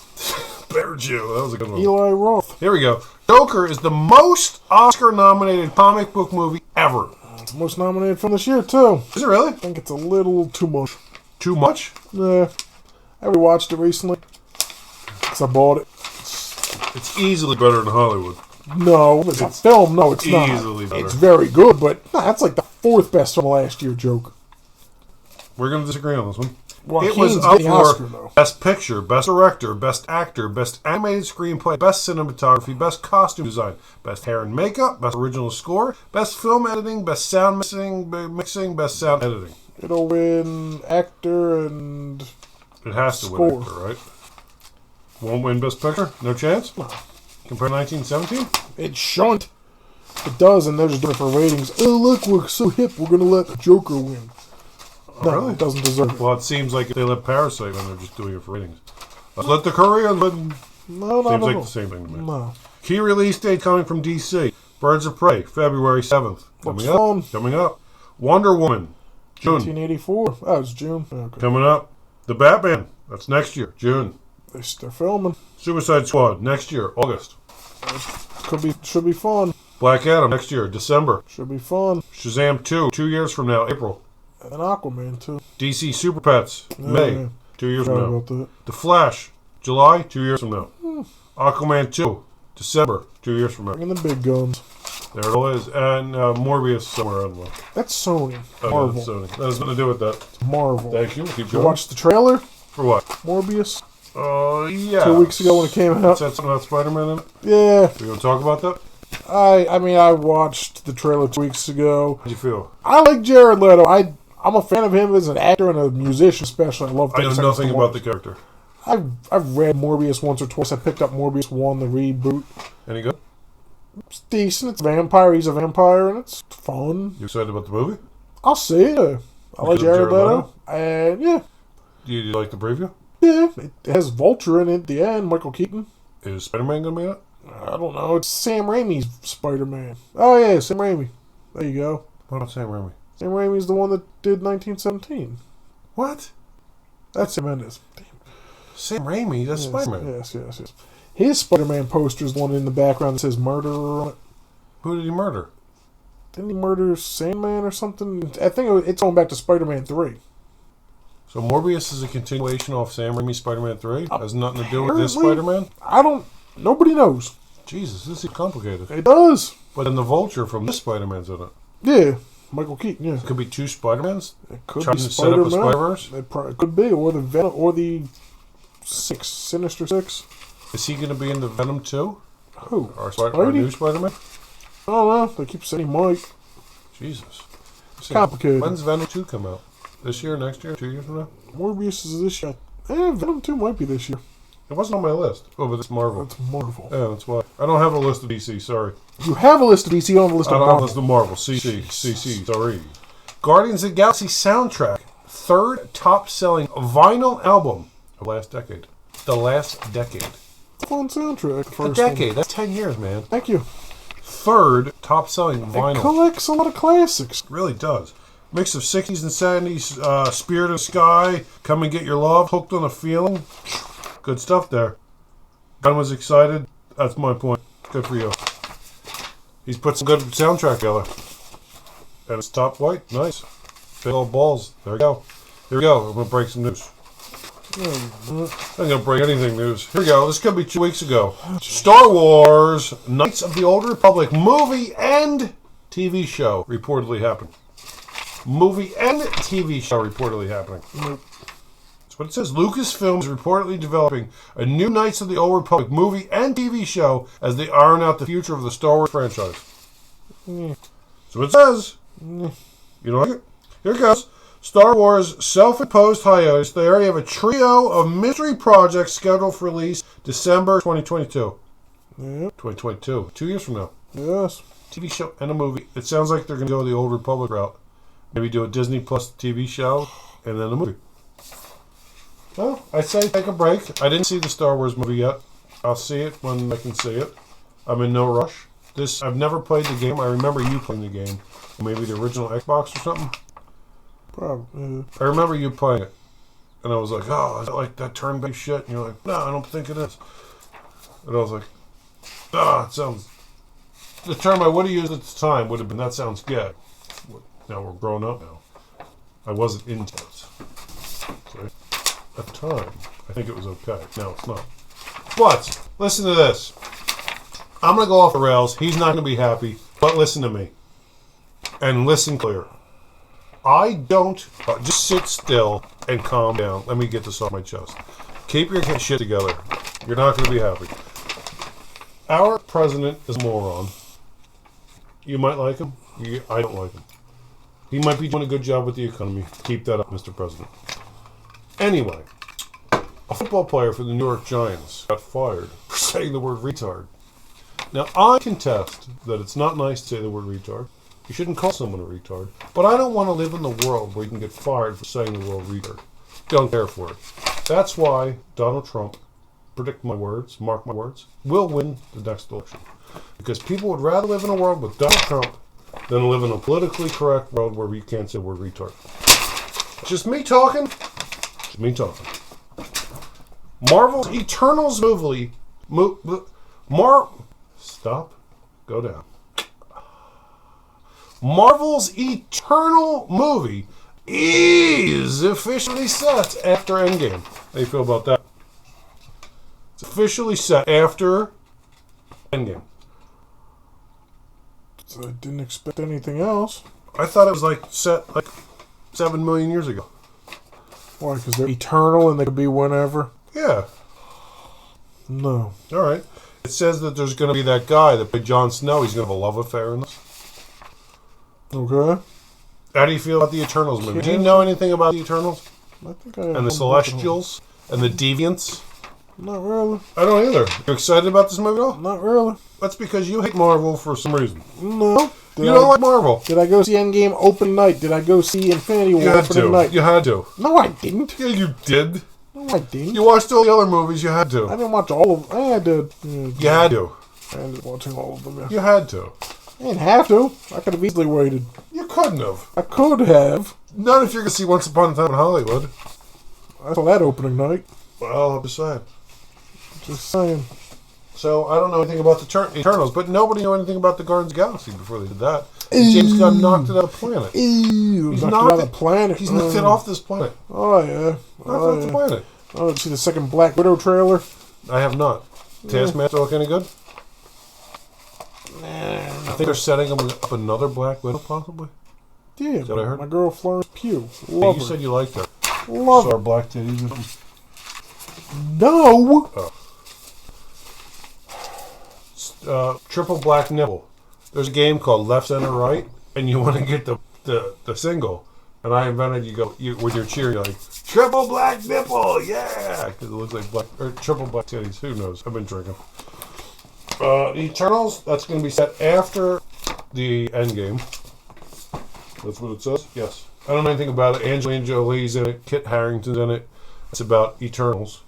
Bear Jew. That was a good one. Eli Roth. Here we go. Joker is the most Oscar-nominated comic book movie ever. It's the most nominated from this year, too. Is it really? I think it's a little too much. Too much? Yeah. I rewatched it recently. Because I bought it. It's easily better than Hollywood. No, it's a film. No, it's not. Easily better. It's very good, but that's like the fourth best film last year, Joker. We're going to disagree on this one. Joaquin's It was up getting for Oscar, though. Best Picture, Best Director, Best Actor, Best Animated Screenplay, Best Cinematography, Best Costume Design, Best Hair and Makeup, Best Original Score, Best Film Editing, Best Sound Mixing, Best Sound Editing. It'll win actor and It has to score. win actor, right? Won't win Best Picture? No chance? No. Compared to 1917? It shan't. It does, and they're just doing it for ratings. Oh, look, we're so hip, we're going to let the Joker win. No, really? It doesn't deserve it. Well, it seems like they let Parasite when they're just doing it for ratings. Let's let the Koreans win. No, Seems like no. the same thing to me. No. Key release date coming from DC. Birds of Prey, February 7th. Looks fun. Coming up. Wonder Woman, June. 1984. Oh, it's June. Okay. Coming up. The Batman, that's next year, June. They're filming. Suicide Squad, next year, August. Should be fun. Black Adam, next year, December. Should be fun. Shazam 2, 2 years from now, April. And Aquaman, too. DC Super Pets, May, Yeah. 2 years Forgot from now. about that. The Flash, July, 2 years from now. Aquaman 2, December, 2 years from now. Bringing the big guns. There it all is. And Morbius somewhere on the That's Sony. Oh, Marvel. yeah, Sony. That has nothing to do with that. Marvel. Thank you. Keep You going. watched the trailer? For what? Morbius? Yeah. 2 weeks ago when it came Is out? that something about Spider-Man in it? Yeah. We going to talk about that? I watched the trailer 2 weeks ago. How'd you feel? I like Jared Leto. I'm a fan of him as an actor and a musician, especially. I love. I know 30 Seconds nothing to about Mars. the character. I've read Morbius once or twice. I picked up Morbius 1, the reboot. Any good? It's decent. It's vampire. He's a vampire, and it's fun. You excited about the movie? I'll see it. I like Jared Leto. And yeah, Do you like the preview? yeah. It has Vulture in it at the end. Michael Keaton. Is Spider-Man going to be in it? I don't know. It's Sam Raimi's Spider-Man. Oh yeah, Sam Raimi. There you go. What about Sam Raimi? Sam Raimi's the one that did 1917. What? That's Sam Mendes. Sam Raimi? That's Spider-Man. Yes. His Spider-Man poster is the one in the background that says murder on it. Who did he murder? Didn't he murder Sandman or something? I think it's going back to Spider-Man 3. So Morbius is a continuation of Sam Raimi's Spider-Man 3? Has nothing to do with this Apparently. Spider-Man? Nobody knows. Jesus, this is complicated. It does. But then the Vulture from this Spider-Man's in it. Yeah. Michael Keaton, yeah. Could be two Spider-Mans? It could Trying be to set up a Spider-Man. Spider-Verse? It probably could be. Or the Venom, or the Sinister Six. Is he going to be in the Venom 2? Who? Our new Spider-Man? I don't know. They keep saying Mike. Jesus. Complicated. When's Venom 2 come out? This year, next year, 2 years from now? Morbius is this year. Venom 2 might be this year. It wasn't on my list. Oh, but it's Marvel. That's Marvel. Yeah, that's why. I don't have a list of DC, sorry. You have a list of DC, you don't have a list I of don't have a Marvel. list of Marvel. CC, sorry. Guardians of the Galaxy soundtrack. Third top-selling vinyl album of last decade. The last decade. Fun soundtrack. A decade. That's 10 years, man. Thank you. Third top-selling vinyl. It collects a lot of classics. It really does. Mix of 60s and 70s, Spirit of the Sky, Come and Get Your Love, Hooked on a Feeling. Good stuff there. John was excited. That's my point. Good for you. He's put some good soundtrack together. And it's top white. Nice. Big old balls. There we go. Here we go. I'm going to break some news. I'm going to break anything news. Here we go. This could be 2 weeks ago. Star Wars Knights of the Old Republic movie and TV show reportedly happened. Movie and TV show reportedly happening. That's what it says. Lucasfilm is reportedly developing a new Knights of the Old Republic movie and TV show as they iron out the future of the Star Wars franchise. So it says. You know what? Here it goes. Star Wars self-imposed hiatus. They already have a trio of mystery projects scheduled for release December 2022. Yep. 2022. 2 years from now. Yes. TV show and a movie. It sounds like they're going to go the Old Republic route. Maybe do a Disney Plus TV show and then a movie. Well, I say take a break. I didn't see the Star Wars movie yet. I'll see it when I can see it. I'm in no rush. I've never played the game. I remember you playing the game. Maybe the original Xbox or something. Probably. I remember you playing it. And I was like, oh, is it like that turn-based shit? And you're like, no, I don't think it is. And I was like, it sounds... The term I would have used at the time would have been, that sounds good. Now we're grown up now. I wasn't into it. So at the time, I think it was okay. Now it's not. But, listen to this. I'm going to go off the rails. He's not going to be happy. But listen to me. And listen clear. I don't... just sit still and calm down. Let me get this off my chest. Keep your shit together. You're not going to be happy. Our president is a moron. You might like him. I don't like him. He might be doing a good job with the economy. Keep that up, Mr. President. Anyway, a football player for the New York Giants got fired for saying the word retard. Now, I contest that it's not nice to say the word retard. You shouldn't call someone a retard. But I don't want to live in the world where you can get fired for saying the word retard. Don't care for it. That's why Donald Trump, predict my words, mark my words, will win the next election. Because people would rather live in a world with Donald Trump than live in a politically correct world where you can't say the word retard. Just me talking. Just me talking. Marvel's Eternals movie. Stop. Go down. Marvel's Eternal movie is officially set after Endgame. How do you feel about that? It's officially set after Endgame. So I didn't expect anything else. I thought it was set 7 million years ago. Why? Because they're eternal and they could be whenever? Yeah. No. All right. It says that there's going to be that guy that played Jon Snow. He's going to have a love affair in this. Okay. How do you feel about the Eternals movie? Do you know anything about the Eternals? I think I And the Celestials? And the Deviants? Not really. I don't either. You excited about this movie at all? Not really. That's because you hate Marvel for some reason. No. You don't like Marvel. Did I go see Endgame open night? Did I go see Infinity War You had opening to. night? You had to. No, I didn't. Yeah, you did. No, I didn't. You watched all the other movies. You had I to. didn't watch all of them. I had to. You had to. I ended up watching all of them. Yeah. You had to. I didn't have to. I could have easily waited. You couldn't have. I could have. Not if you're going to see Once Upon a Time in Hollywood. I saw that opening night. Well, I'm just saying. Just saying. So, I don't know anything about the Eternals, but nobody knew anything about the Guardians of the Galaxy before they did that. James Gunn knocked it out of the planet. He's knocked it out of the planet. He's knocked it off this planet. Oh, yeah. Knocked it off the planet. Oh, did you see the second Black Widow trailer? I have not. Taskmaster look any good? Nah. I think they're setting up another Black Widow, possibly. Yeah, Is that what I heard? my girl Florence Pugh. Hey, Love you her. said you liked her. Love Saw her. her black titties or something? No. Triple black nipple. There's a game called Left, Center, Right, and you want to get the single. And I invented, when you're cheering, you're like, triple black nipple, yeah! Because it looks like triple black titties. Who knows? I've been drinking. Eternals, that's going to be set after the Endgame. That's what it says? Yes. I don't know anything about it. Angelina Jolie's in it. Kit Harington's in it. It's about Eternals.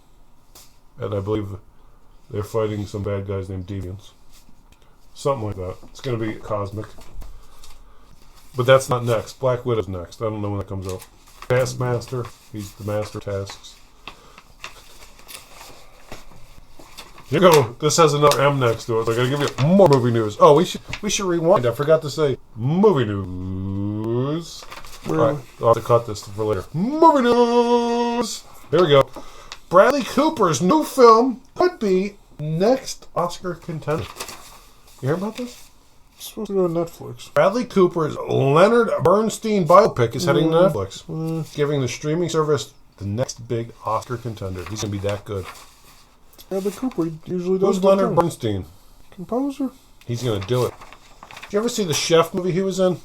And I believe they're fighting some bad guys named Deviants. Something like that. It's going to be cosmic. But that's not next. Black Widow's next. I don't know when that comes out. Taskmaster. He's the master of tasks. Here you go. This has another M next to it. So I gotta give you more movie news. Oh, we should rewind. I forgot to say movie news. Really? All right, I'll have to cut this for later. Movie news. Here we go. Bradley Cooper's new film could be next Oscar contender. You hear about this? It's supposed to go on Netflix. Bradley Cooper's Leonard Bernstein biopic is heading to Netflix, giving the streaming service the next big Oscar contender. He's gonna be that good. It's Bradley Cooper. He usually does. Who's Leonard Bernstein? Composer. He's gonna do it. Did you ever see the Chef movie he was in?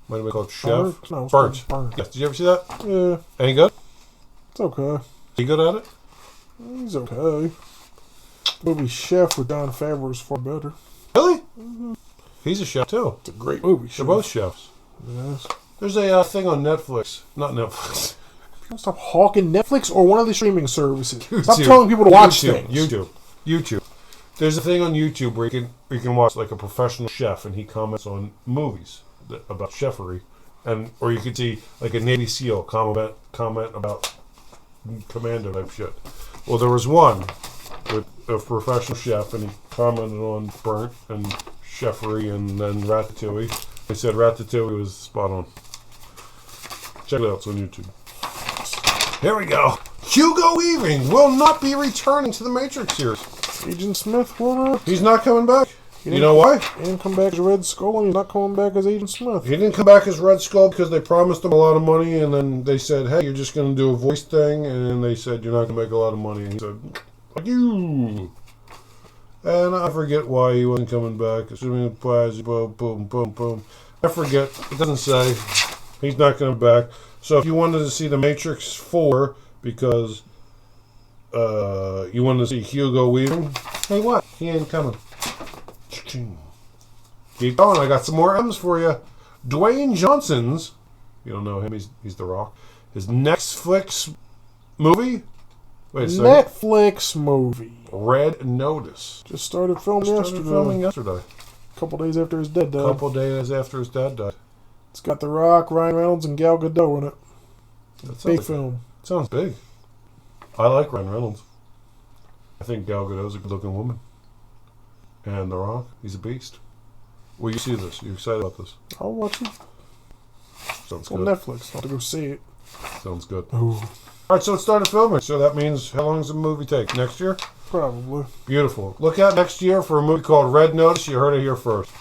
Might have been called Chef. No, Burnt. Burnt. Yes. Did you ever see that? Yeah. Any good? It's okay. He good at it? He's okay. The movie Chef with Jon Favreau is far better. Really? Mm-hmm. He's a chef too. It's a great movie. They're both chefs. Yes. There's a thing on Netflix. Not Netflix. Stop hawking Netflix or one of the streaming services. YouTube. Stop telling people to watch things. YouTube. There's a thing on YouTube where you can watch like a professional chef and he comments on movies about chefery, or you could see like a Navy SEAL comment about commando type shit. Well, there was one with a professional chef and he commented on Burnt and chefery and then Ratatouille. He said Ratatouille was spot on. Check it out. It's on YouTube. Here we go. Hugo Weaving will not be returning to the Matrix series. Agent Smith will not. He's not coming back. You know why? He didn't come back as Red Skull, and he's not coming back as Agent Smith. He didn't come back as Red Skull because they promised him a lot of money, and then they said, hey, you're just going to do a voice thing, and then they said, you're not going to make a lot of money. And he said, fuck you. And I forget why he wasn't coming back. Assuming boom, boom, boom, boom. I forget. It doesn't say. He's not coming back. So if you wanted to see The Matrix 4 because you wanted to see Hugo Weaving, hey, what? He ain't coming. Keep going. I got some more M's for you. Dwayne Johnson's, you don't know him, he's The Rock. His Netflix movie? Wait a second. Netflix movie. Red Notice. Just started filming yesterday. A couple days after his dad died. It's got The Rock, Ryan Reynolds, and Gal Gadot in it. Big film. Sounds big. I like Ryan Reynolds. I think Gal Gadot's a good-looking woman. And The Rock, he's a beast. Will you see this? You excited about this? I'll watch it. Sounds it's good. On Netflix. I'll have to go see it. Sounds good. Ooh. Alright, so it started filming. So that means, how long does the movie take? Next year? Probably. Beautiful. Look out next year for a movie called Red Notice. You heard it here first.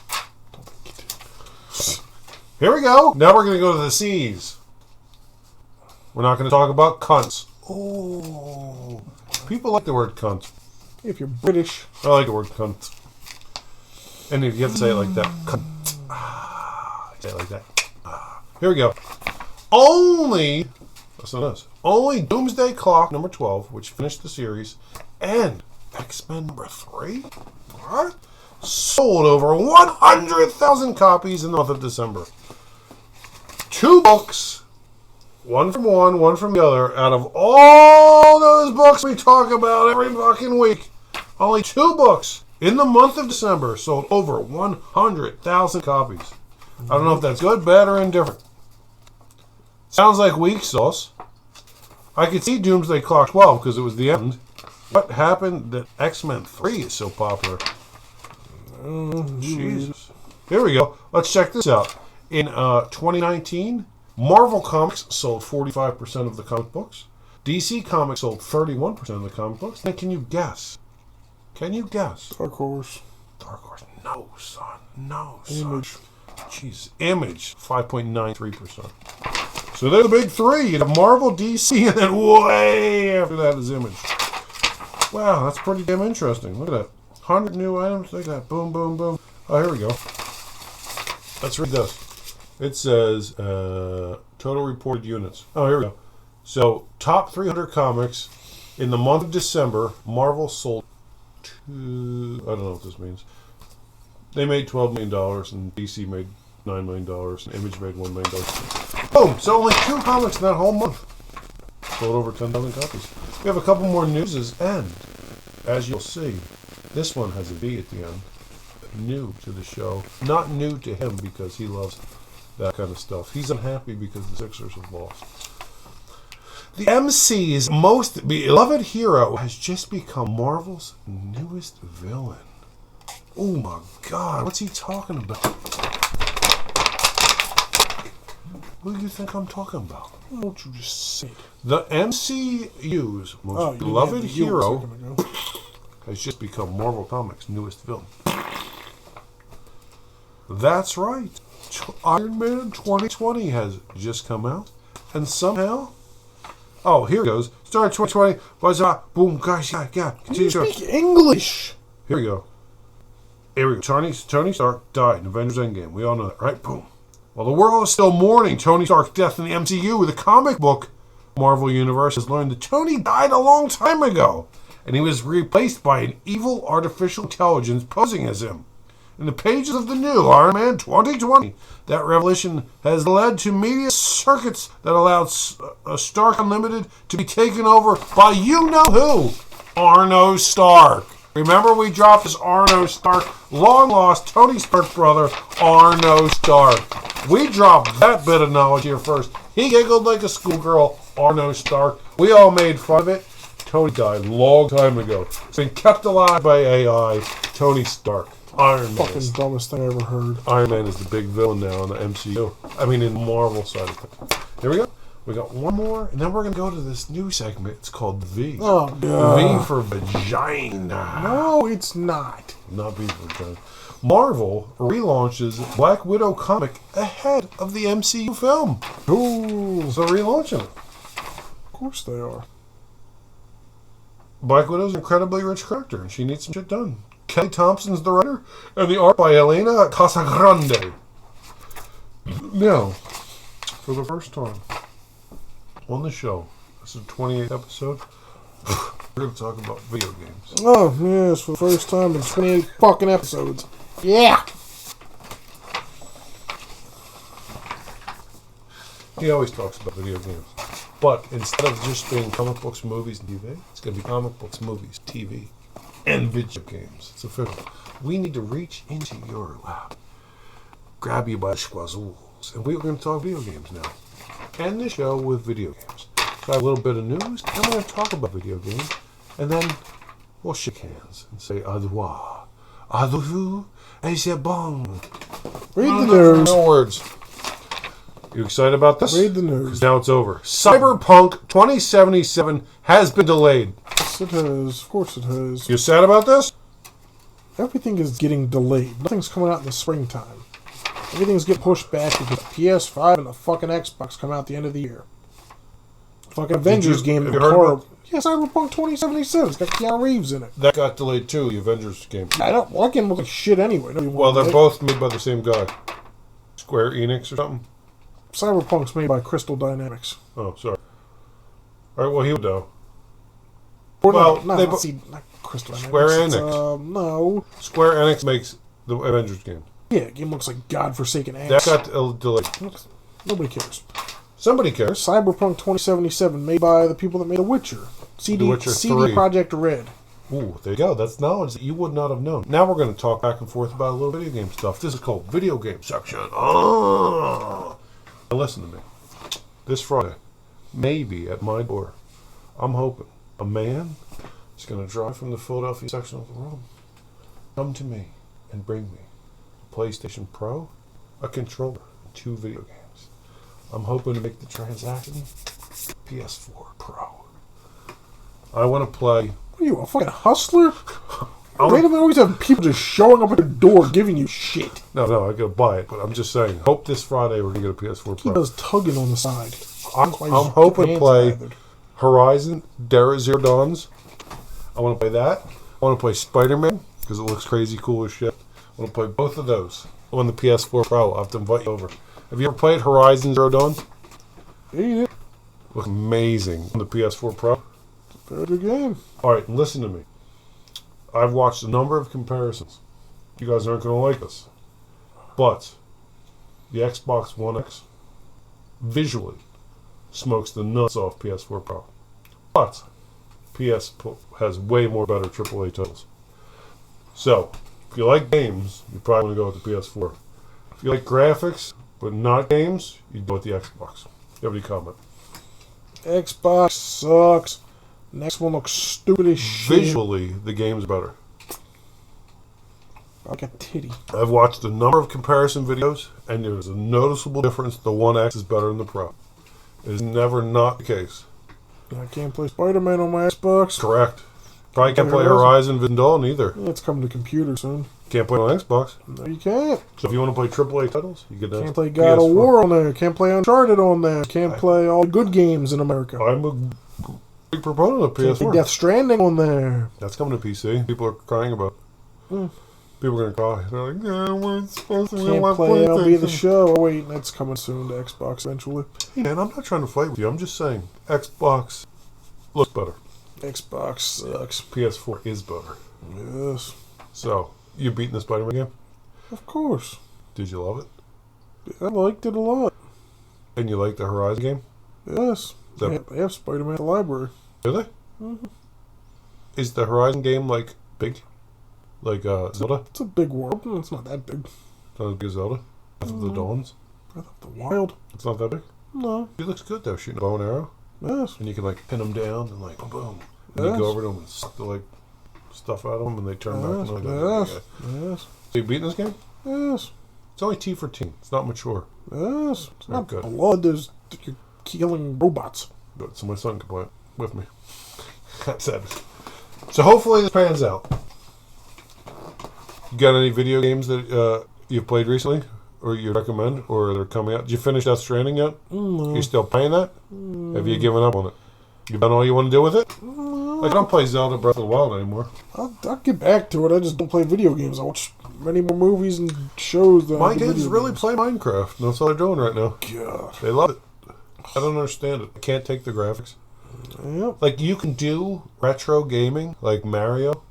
Here we go. Now we're going to go to the C's. We're not going to talk about cunts. Oh. People like the word cunt. If you're British. I like the word cunt. And if you have to say it like that. Cunt. Say it like that. Here we go. Listen to this. Only Doomsday Clock number 12, which finished the series, and X-Men number 3, what? Sold over 100,000 copies in the month of December. 2 books, one from one from the other, out of all those books we talk about every fucking week, only 2 books in the month of December sold over 100,000 copies. I don't know if that's good, bad, or indifferent. Sounds like weak sauce. I could see Doomsday Clock 12 because it was the end. What happened that X-Men 3 is so popular? Jesus. Here we go. Let's check this out. In 2019, Marvel Comics sold 45% of the comic books. DC Comics sold 31% of the comic books. And can you guess? Dark Horse. No, son. Image. Jeez. Image, 5.93%. So they're the big 3. You have Marvel, DC, and then way after that is Image. Wow, that's pretty damn interesting. Look at that. 100 new items. Look at that. Boom, boom, boom. Oh, here we go. Let's read this. It says total reported units. Oh, here we go. So, top 300 comics in the month of December. Marvel sold I don't know what this means. They made $12 million, and DC made $9 million, and Image made $1 million. Boom! So only 2 comics in that whole month sold over 10,000 copies. We have a couple more newses, and as you'll see, this one has a V at the end. New to the show. Not new to him because he loves that kind of stuff. He's unhappy because the Sixers have lost. The MC's most beloved hero has just become Marvel's newest villain. Oh my God, what's he talking about? What do you think I'm talking about? Why don't you just say it? The MCU's most beloved hero has just become Marvel Comics' newest villain. That's right. Iron Man 2020 has just come out, and somehow, oh, here it goes. Start 2020. Buzz up. Boom. Gosh. Yeah. You speak English. Here we go. Tony Stark died in Avengers Endgame. We all know that, right? Boom. While the world is still mourning Tony Stark's death in the MCU, the comic book Marvel Universe has learned that Tony died a long time ago, and he was replaced by an evil artificial intelligence posing as him. In the pages of the new Iron Man 2020, that revelation has led to media circuits that allowed Stark Unlimited to be taken over by you-know-who, Arno Stark. Remember we dropped this Arno Stark, long-lost Tony Stark brother, Arno Stark. We dropped that bit of knowledge here first. He giggled like a schoolgirl, Arno Stark. We all made fun of it. Tony died a long time ago. He's been kept alive by AI, Tony Stark. Iron Man. Fucking dumbest thing I ever heard. Iron Man is the big villain now in the MCU. I mean, in the Marvel side of things. Here we go. We got one more, and then we're going to go to this new segment. It's called V. Oh, God. V for vagina. No, it's not. Not V for vagina. Marvel relaunches Black Widow comic ahead of the MCU film. Ooh. So relaunching it. Of course they are. Black Widow's an incredibly rich character, and she needs some shit done. Kelly Thompson's the writer, and the art by Elena Casagrande. Now, for the first time on the show, this is the 28th episode, we're going to talk about video games. Oh, yes, for the first time in 28 fucking episodes. Yeah! He always talks about video games. But instead of just being comic books, movies, and TV, it's going to be comic books, movies, TV, and video games. It's official. We need to reach into your lap, grab you by the schwazools, and we're going to talk video games now. End the show with video games. So I have a little bit of news, and we're going to talk about video games, and then we'll shake hands and say au revoir. Adieu, et c'est bon. Read the news. No words. You excited about this? Read the news. Now it's over. Cyberpunk 2077 has been delayed. Yes, it has. Of course it has. You sad about this? Everything is getting delayed. Nothing's coming out in the springtime. Everything's getting pushed back because the PS5 and the fucking Xbox come out at the end of the year. Fucking Avengers game. Have you heard about it? Yeah, Cyberpunk 2077. It's got Keanu Reeves in it. That got delayed too, the Avengers game. Well, that game looks like shit anyway. Well, they're both made by the same guy. Square Enix or something? Cyberpunk's made by Crystal Dynamics. Oh, sorry. Alright, well, he would know. Or Well, not they not Crystal Dynamics. Square It's, Enix. no. Square Enix makes the Avengers game. Yeah, the game looks like godforsaken ass. That got delayed. Nobody cares. Somebody cares. Cyberpunk 2077, made by the people that made The Witcher. The Witcher 3. Projekt Red. Ooh, there you go. That's knowledge that you would not have known. Now we're going to talk back and forth about a little video game stuff. This is called Video Game Section. Now listen to me. This Friday, maybe at my door, I'm hoping a man is going to drive from the Philadelphia section of the world, come to me and bring me a PlayStation Pro, a controller, and 2 video games. I'm hoping to make the transaction PS4 Pro. I want to play. What are you, a fucking hustler? Randomly always have people just showing up at your door giving you shit. No, I gotta buy it, but I'm just saying. Hope this Friday we're gonna get a PS4 He Pro. does tugging on the side. I'm hoping to play Horizon Zero Dawns. I want to play that. I want to play Spider-Man because it looks crazy cool as shit. I want to play both of those on the PS4 Pro. I'll have to invite you over. Have you ever played Horizon Zero Dawn? Yeah, you did. Looks amazing on the PS4 Pro. Very good game. All right, listen to me. I've watched a number of comparisons. You guys aren't going to like this. But the Xbox One X visually smokes the nuts off PS4 Pro. But PS has way more better AAA titles. So, if you like games, you probably want to go with the PS4. If you like graphics, but not games, you go with the Xbox. You have any comment? Xbox sucks. Next one looks stupid as shit. Visually, the game's better. Like a titty. I've watched a number of comparison videos, and there's a noticeable difference. The One X is better than the Pro. It is never not the case. I can't play Spider-Man on my Xbox. Correct. Probably can't play Horizon Zero Dawn either. Yeah, it's coming to computer soon. Can't play on Xbox. No, you can't. So if you want to play AAA titles, you get that. Can't play God of War on there. Can't play Uncharted on there. Can't play all the good games in America. I'm a big proponent of PS4. Can't play Death Stranding on there. That's coming to PC. People are crying about it. People are going to cry. They're like, yeah, we're supposed to Can't play MLB The Show. Oh, wait, that's coming soon to Xbox eventually. Hey, man, I'm not trying to fight with you. I'm just saying, Xbox looks better. Xbox sucks. PS4 is better. Yes. So, you beating the Spider-Man game? Of course. Did you love it? I liked it a lot. And you like the Horizon game? Yes. They have Spider-Man at the library. Do they? Mm-hmm. Is the Horizon game, like, big? Like Zelda? It's a big world. It's not that big. Not as big as Zelda? That's the Dawns? I thought the Wild. It's not that big? No. It looks good, though, shooting a bow and arrow. Yes. And you can, like, pin them down and, like, boom, boom. And Yes. you go over to them and suck the, like, stuff out of them, and they turn back. Yes. And Yes. Yes. So you beating this game? Yes. It's only T for teen. It's not mature. Yes. It's not good. blood. You're killing robots. But so my son can play it with me. That's it. So hopefully this pans out. You got any video games that you've played recently, or you recommend, or they're coming out? Did you finish Death Stranding yet? No. You still playing that? Have you given up on it? You done all you want to do with it? Like, I don't play Zelda Breath of the Wild anymore. I'll get back to it. I just don't play video games. I watch many more movies and shows than My kids really play Minecraft. That's what they're doing right now. God. They love it. I don't understand it. I can't take the graphics. Yep. Like, you can do retro gaming, like Mario.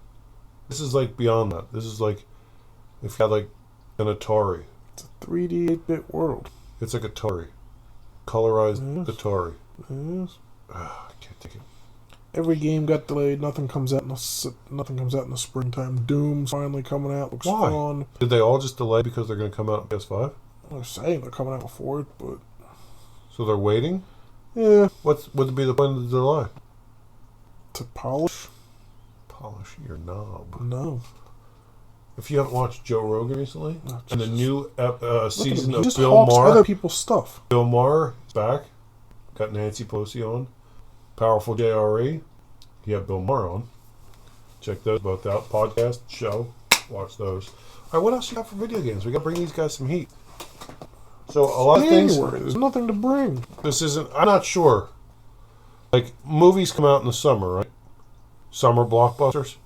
This is, like, beyond that. This is, like, if you had, like, an Atari. It's a 3D 8-bit world. It's like Atari. Colorized Yes. Atari. Yes. I can't take it. Every game got delayed. Nothing comes out in the springtime. Doom's finally coming out. Looks Why? fun. Did they all just delay because they're going to come out on PS5? They're saying they're coming out before it, but So they're waiting? yeah, What would be the point of the delay? to polish. Polish your knob. No. If you haven't watched Joe Rogan recently, Oh, and the Jesus. new season He of just Bill hawks Maher, other people's stuff. Bill Maher is back. Got Nancy Pelosi on. Powerful JRE. He had Bill Maher on. Check those both out. Podcast, show. Watch those. All right, what else you got for video games? We got to bring these guys some heat. So a lot of things. January, there's nothing to bring. This isn't. I'm not sure. Like, movies come out in the summer, right? Summer blockbusters.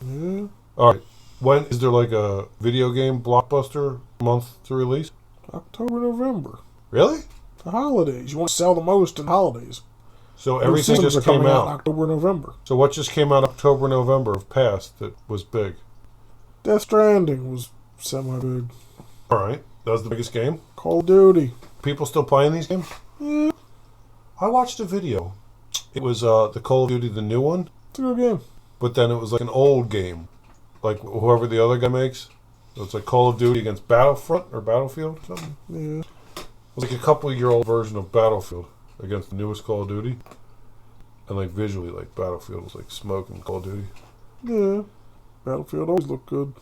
Yeah. All right. When is there like a video game blockbuster month to release? October, November. Really? The holidays. You want to sell the most in holidays. So Those everything systems just are came coming out. in October, November. So what just came out October, November of past that was big? Death Stranding was semi-big. All right. That was the biggest game. Call of Duty. People still playing these games? Yeah, I watched a video. It was the Call of Duty, the new one, it's a good game. but then it was like an old game. Like whoever the other guy makes. So it's like Call of Duty against Battlefront or Battlefield or something. Yeah. It was like a couple-year-old version of Battlefield against the newest Call of Duty. And like visually, like Battlefield was like smoke and Call of Duty. Yeah. Battlefield always looked good.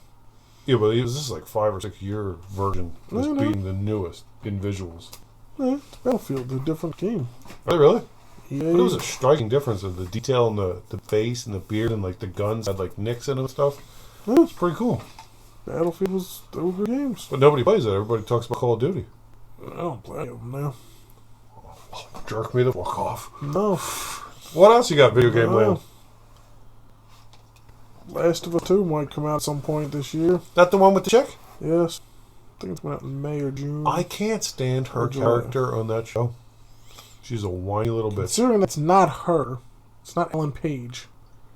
Yeah, but this is like 5 or 6 year version that's No. being the newest in visuals. Yeah, it's Battlefield, a different game. Are they really? Yeah. But it was a striking difference of the detail in the face and the beard and like the guns had like nicks in them and stuff. Yeah, It's pretty cool. Battlefield they were good games. But nobody plays it. Everybody talks about Call of Duty. I don't play any of them now. Jerk me the fuck off. No. What else you got video game land? Last of Us 2 might come out at some point this year. That the one with the chick? Yes. I think it's coming out in May or June. I can't stand her Or July. character on that show. She's a whiny little bitch. Considering that's not her. It's not Ellen Page.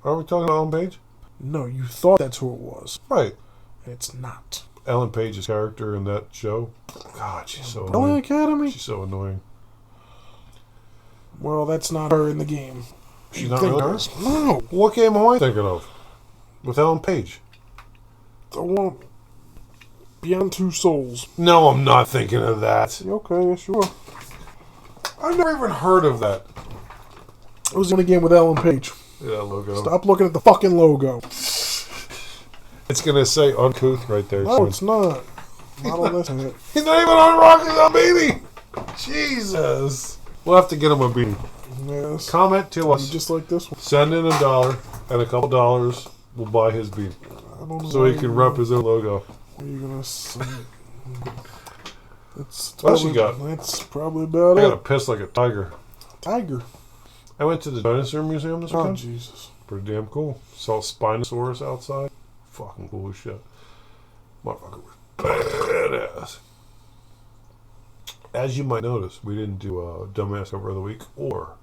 Are we talking about Ellen Page? No, you thought that's who it was. Right. And it's not. Ellen Page's character in that show. God, she's so Umbrella annoying. Academy? She's so annoying. Well, that's not her in the game. She's You not think really her? it is. No. What game am I thinking of? With Ellen Page? The one Beyond Two Souls. No, I'm not thinking of that. Okay, yes you are. I've never even heard of that. It was going again with Ellen Page. Yeah, logo. Stop looking at the fucking logo. It's going to say Uncouth right there. No, it's not. Not on this hat. He's not even on Rocky's on beanie. Jesus. We'll have to get him a beanie. Yes. Comment to us. Just like this one. Send in $1 and a couple dollars. We'll buy his beanie. I don't know So he can rep his own logo. What are you going to say? That's What else you got? That's probably about I it. got to piss like a tiger. Tiger. I went to the dinosaur museum this Oh, weekend. Jesus. Pretty damn cool. Saw Spinosaurus outside. Fucking cool as shit. Motherfucker was badass. As you might notice, we didn't do a dumbass over the week or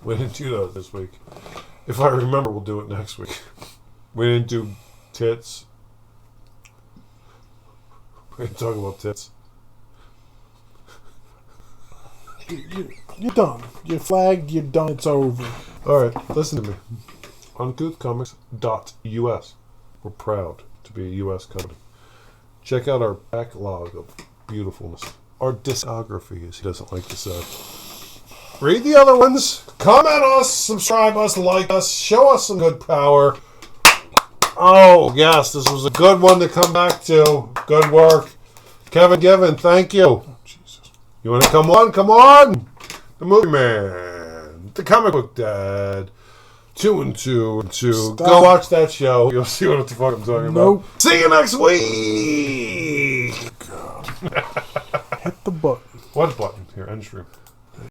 we didn't do that this week. If I remember, we'll do it next week. We didn't do tits. We didn't talk about tits. You're done. You're flagged. You're done. It's over. Alright, listen to me. UncouthComics.us. We're proud to be a U.S. company. Check out our backlog of beautifulness. Our discography, as he doesn't like to say. Read the other ones. Comment us, subscribe us, like us, show us some good power. Oh, yes, this was a good one to come back to. Good work. Kevin Given, thank you. Oh, Jesus. You want to come on? Come on! The Movie Man. The Comic Book Dad. 2 and 2 and 2. Stop. Go watch that show. You'll see what the fuck I'm talking Nope. about. See you next week! God. Hit the button. What button? Here, end stream.